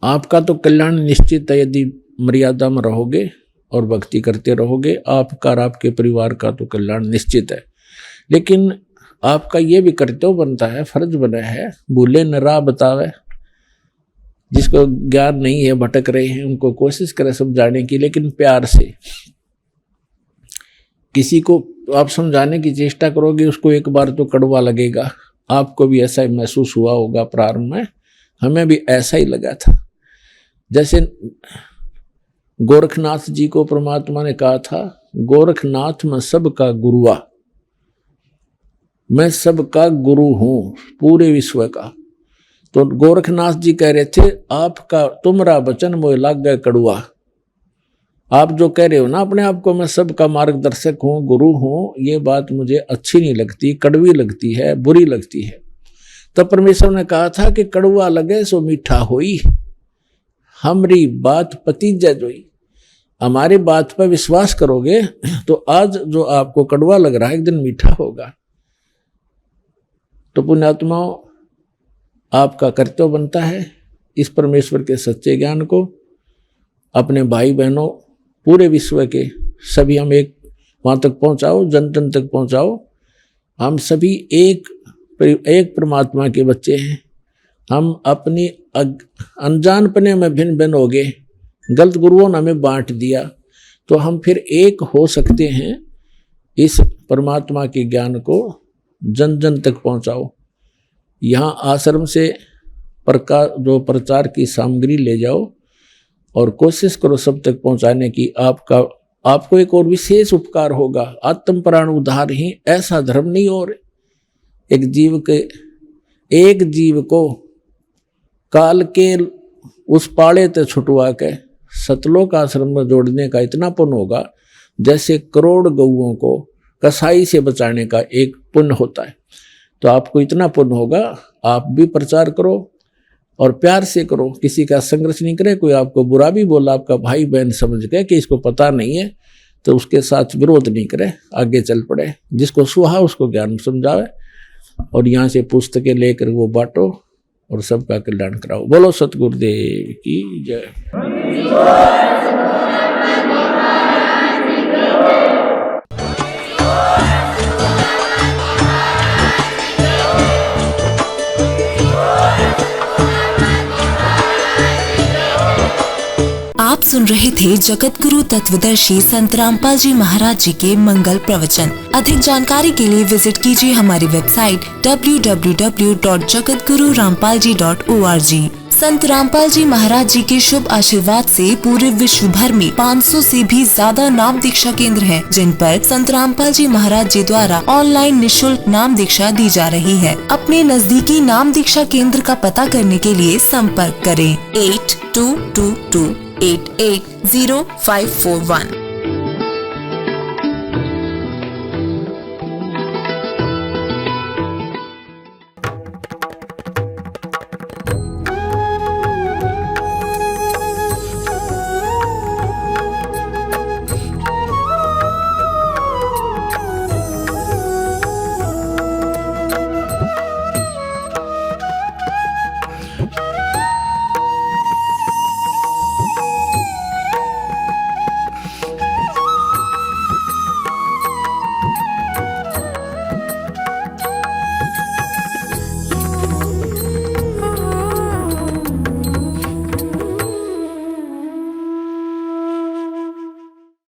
आपका तो कल्याण निश्चित है यदि मर्यादा में रहोगे और भक्ति करते रहोगे, आपका और आपके परिवार का तो कल्याण निश्चित है। लेकिन आपका ये भी कर्तव्य बनता है, फर्ज बना है, भूले न राह बतावे, जिसको ज्ञान नहीं है, भटक रहे हैं, उनको कोशिश करें समझाने की, लेकिन प्यार से। किसी को आप समझाने की चेष्टा करोगे, उसको एक बार तो कड़वा लगेगा। आपको भी ऐसा ही महसूस हुआ होगा प्रारंभ में, हमें भी ऐसा ही लगा था। जैसे गोरखनाथ जी को परमात्मा ने कहा था, गोरखनाथ मैं सबका गुरुआ, मैं सबका गुरु हूं पूरे विश्व का। तो गोरखनाथ जी कह रहे थे, आपका तुमरा वचन मोह लाग गए कड़ुआ। आप जो कह रहे हो ना अपने आप को, मैं सबका मार्गदर्शक हूँ, गुरु हूँ, ये बात मुझे अच्छी नहीं लगती, कड़वी लगती है, बुरी लगती है। तब परमेश्वर ने कहा था कि कड़वा लगे सो मीठा होई, हमारी बात पतीजा जोई। हमारी बात पर विश्वास करोगे तो आज जो आपको कड़वा लग रहा है एक दिन मीठा होगा। तो पुण्यात्माओं, आपका कर्तव्य बनता है इस परमेश्वर के सच्चे ज्ञान को अपने भाई बहनों पूरे विश्व के सभी हम एक वहाँ तक पहुँचाओ, जन जन तक पहुँचाओ। हम सभी एक परमात्मा के बच्चे हैं। हम अपनी अनजानपने में भिन्न भिन्न हो गए, गलत गुरुओं ने हमें बांट दिया, तो हम फिर एक हो सकते हैं। इस परमात्मा के ज्ञान को जन जन तक पहुँचाओ। यहाँ आश्रम से जो प्रचार की सामग्री ले जाओ और कोशिश करो सब तक पहुँचाने की। आपको एक और विशेष उपकार होगा, आत्म प्राण उद्धार ही ऐसा धर्म नहीं और एक जीव को काल के उस पाड़े ते छुटवा के सतलोक आश्रम में जोड़ने का इतना पुण्य होगा जैसे करोड़ गऊओं को कसाई से बचाने का एक पुण्य होता है। तो आपको इतना पुण्य होगा, आप भी प्रचार करो और प्यार से करो, किसी का संघर्ष नहीं करे। कोई आपको बुरा भी बोला, आपका भाई बहन समझ गए कि इसको पता नहीं है, तो उसके साथ विरोध नहीं करे, आगे चल पड़े। जिसको सुहा उसको ज्ञान समझावे और यहाँ से पुस्तकें लेकर वो बांटो और सबका कल्याण कराओ। बोलो सतगुरुदेव की जय। आप सुन रहे थे जगत गुरु तत्वदर्शी संत रामपाल जी महाराज जी के मंगल प्रवचन। अधिक जानकारी के लिए विजिट कीजिए हमारी वेबसाइट www.jagatgururampalji.org। संत रामपाल जी महाराज जी के शुभ आशीर्वाद से पूरे विश्व भर में 500 से भी ज्यादा नाम दीक्षा केंद्र हैं, जिन पर संत रामपाल जी महाराज जी द्वारा ऑनलाइन निशुल्क नाम दीक्षा दी जा रही है। अपने नजदीकी नाम दीक्षा केंद्र का पता करने के लिए संपर्क करें 8222880541।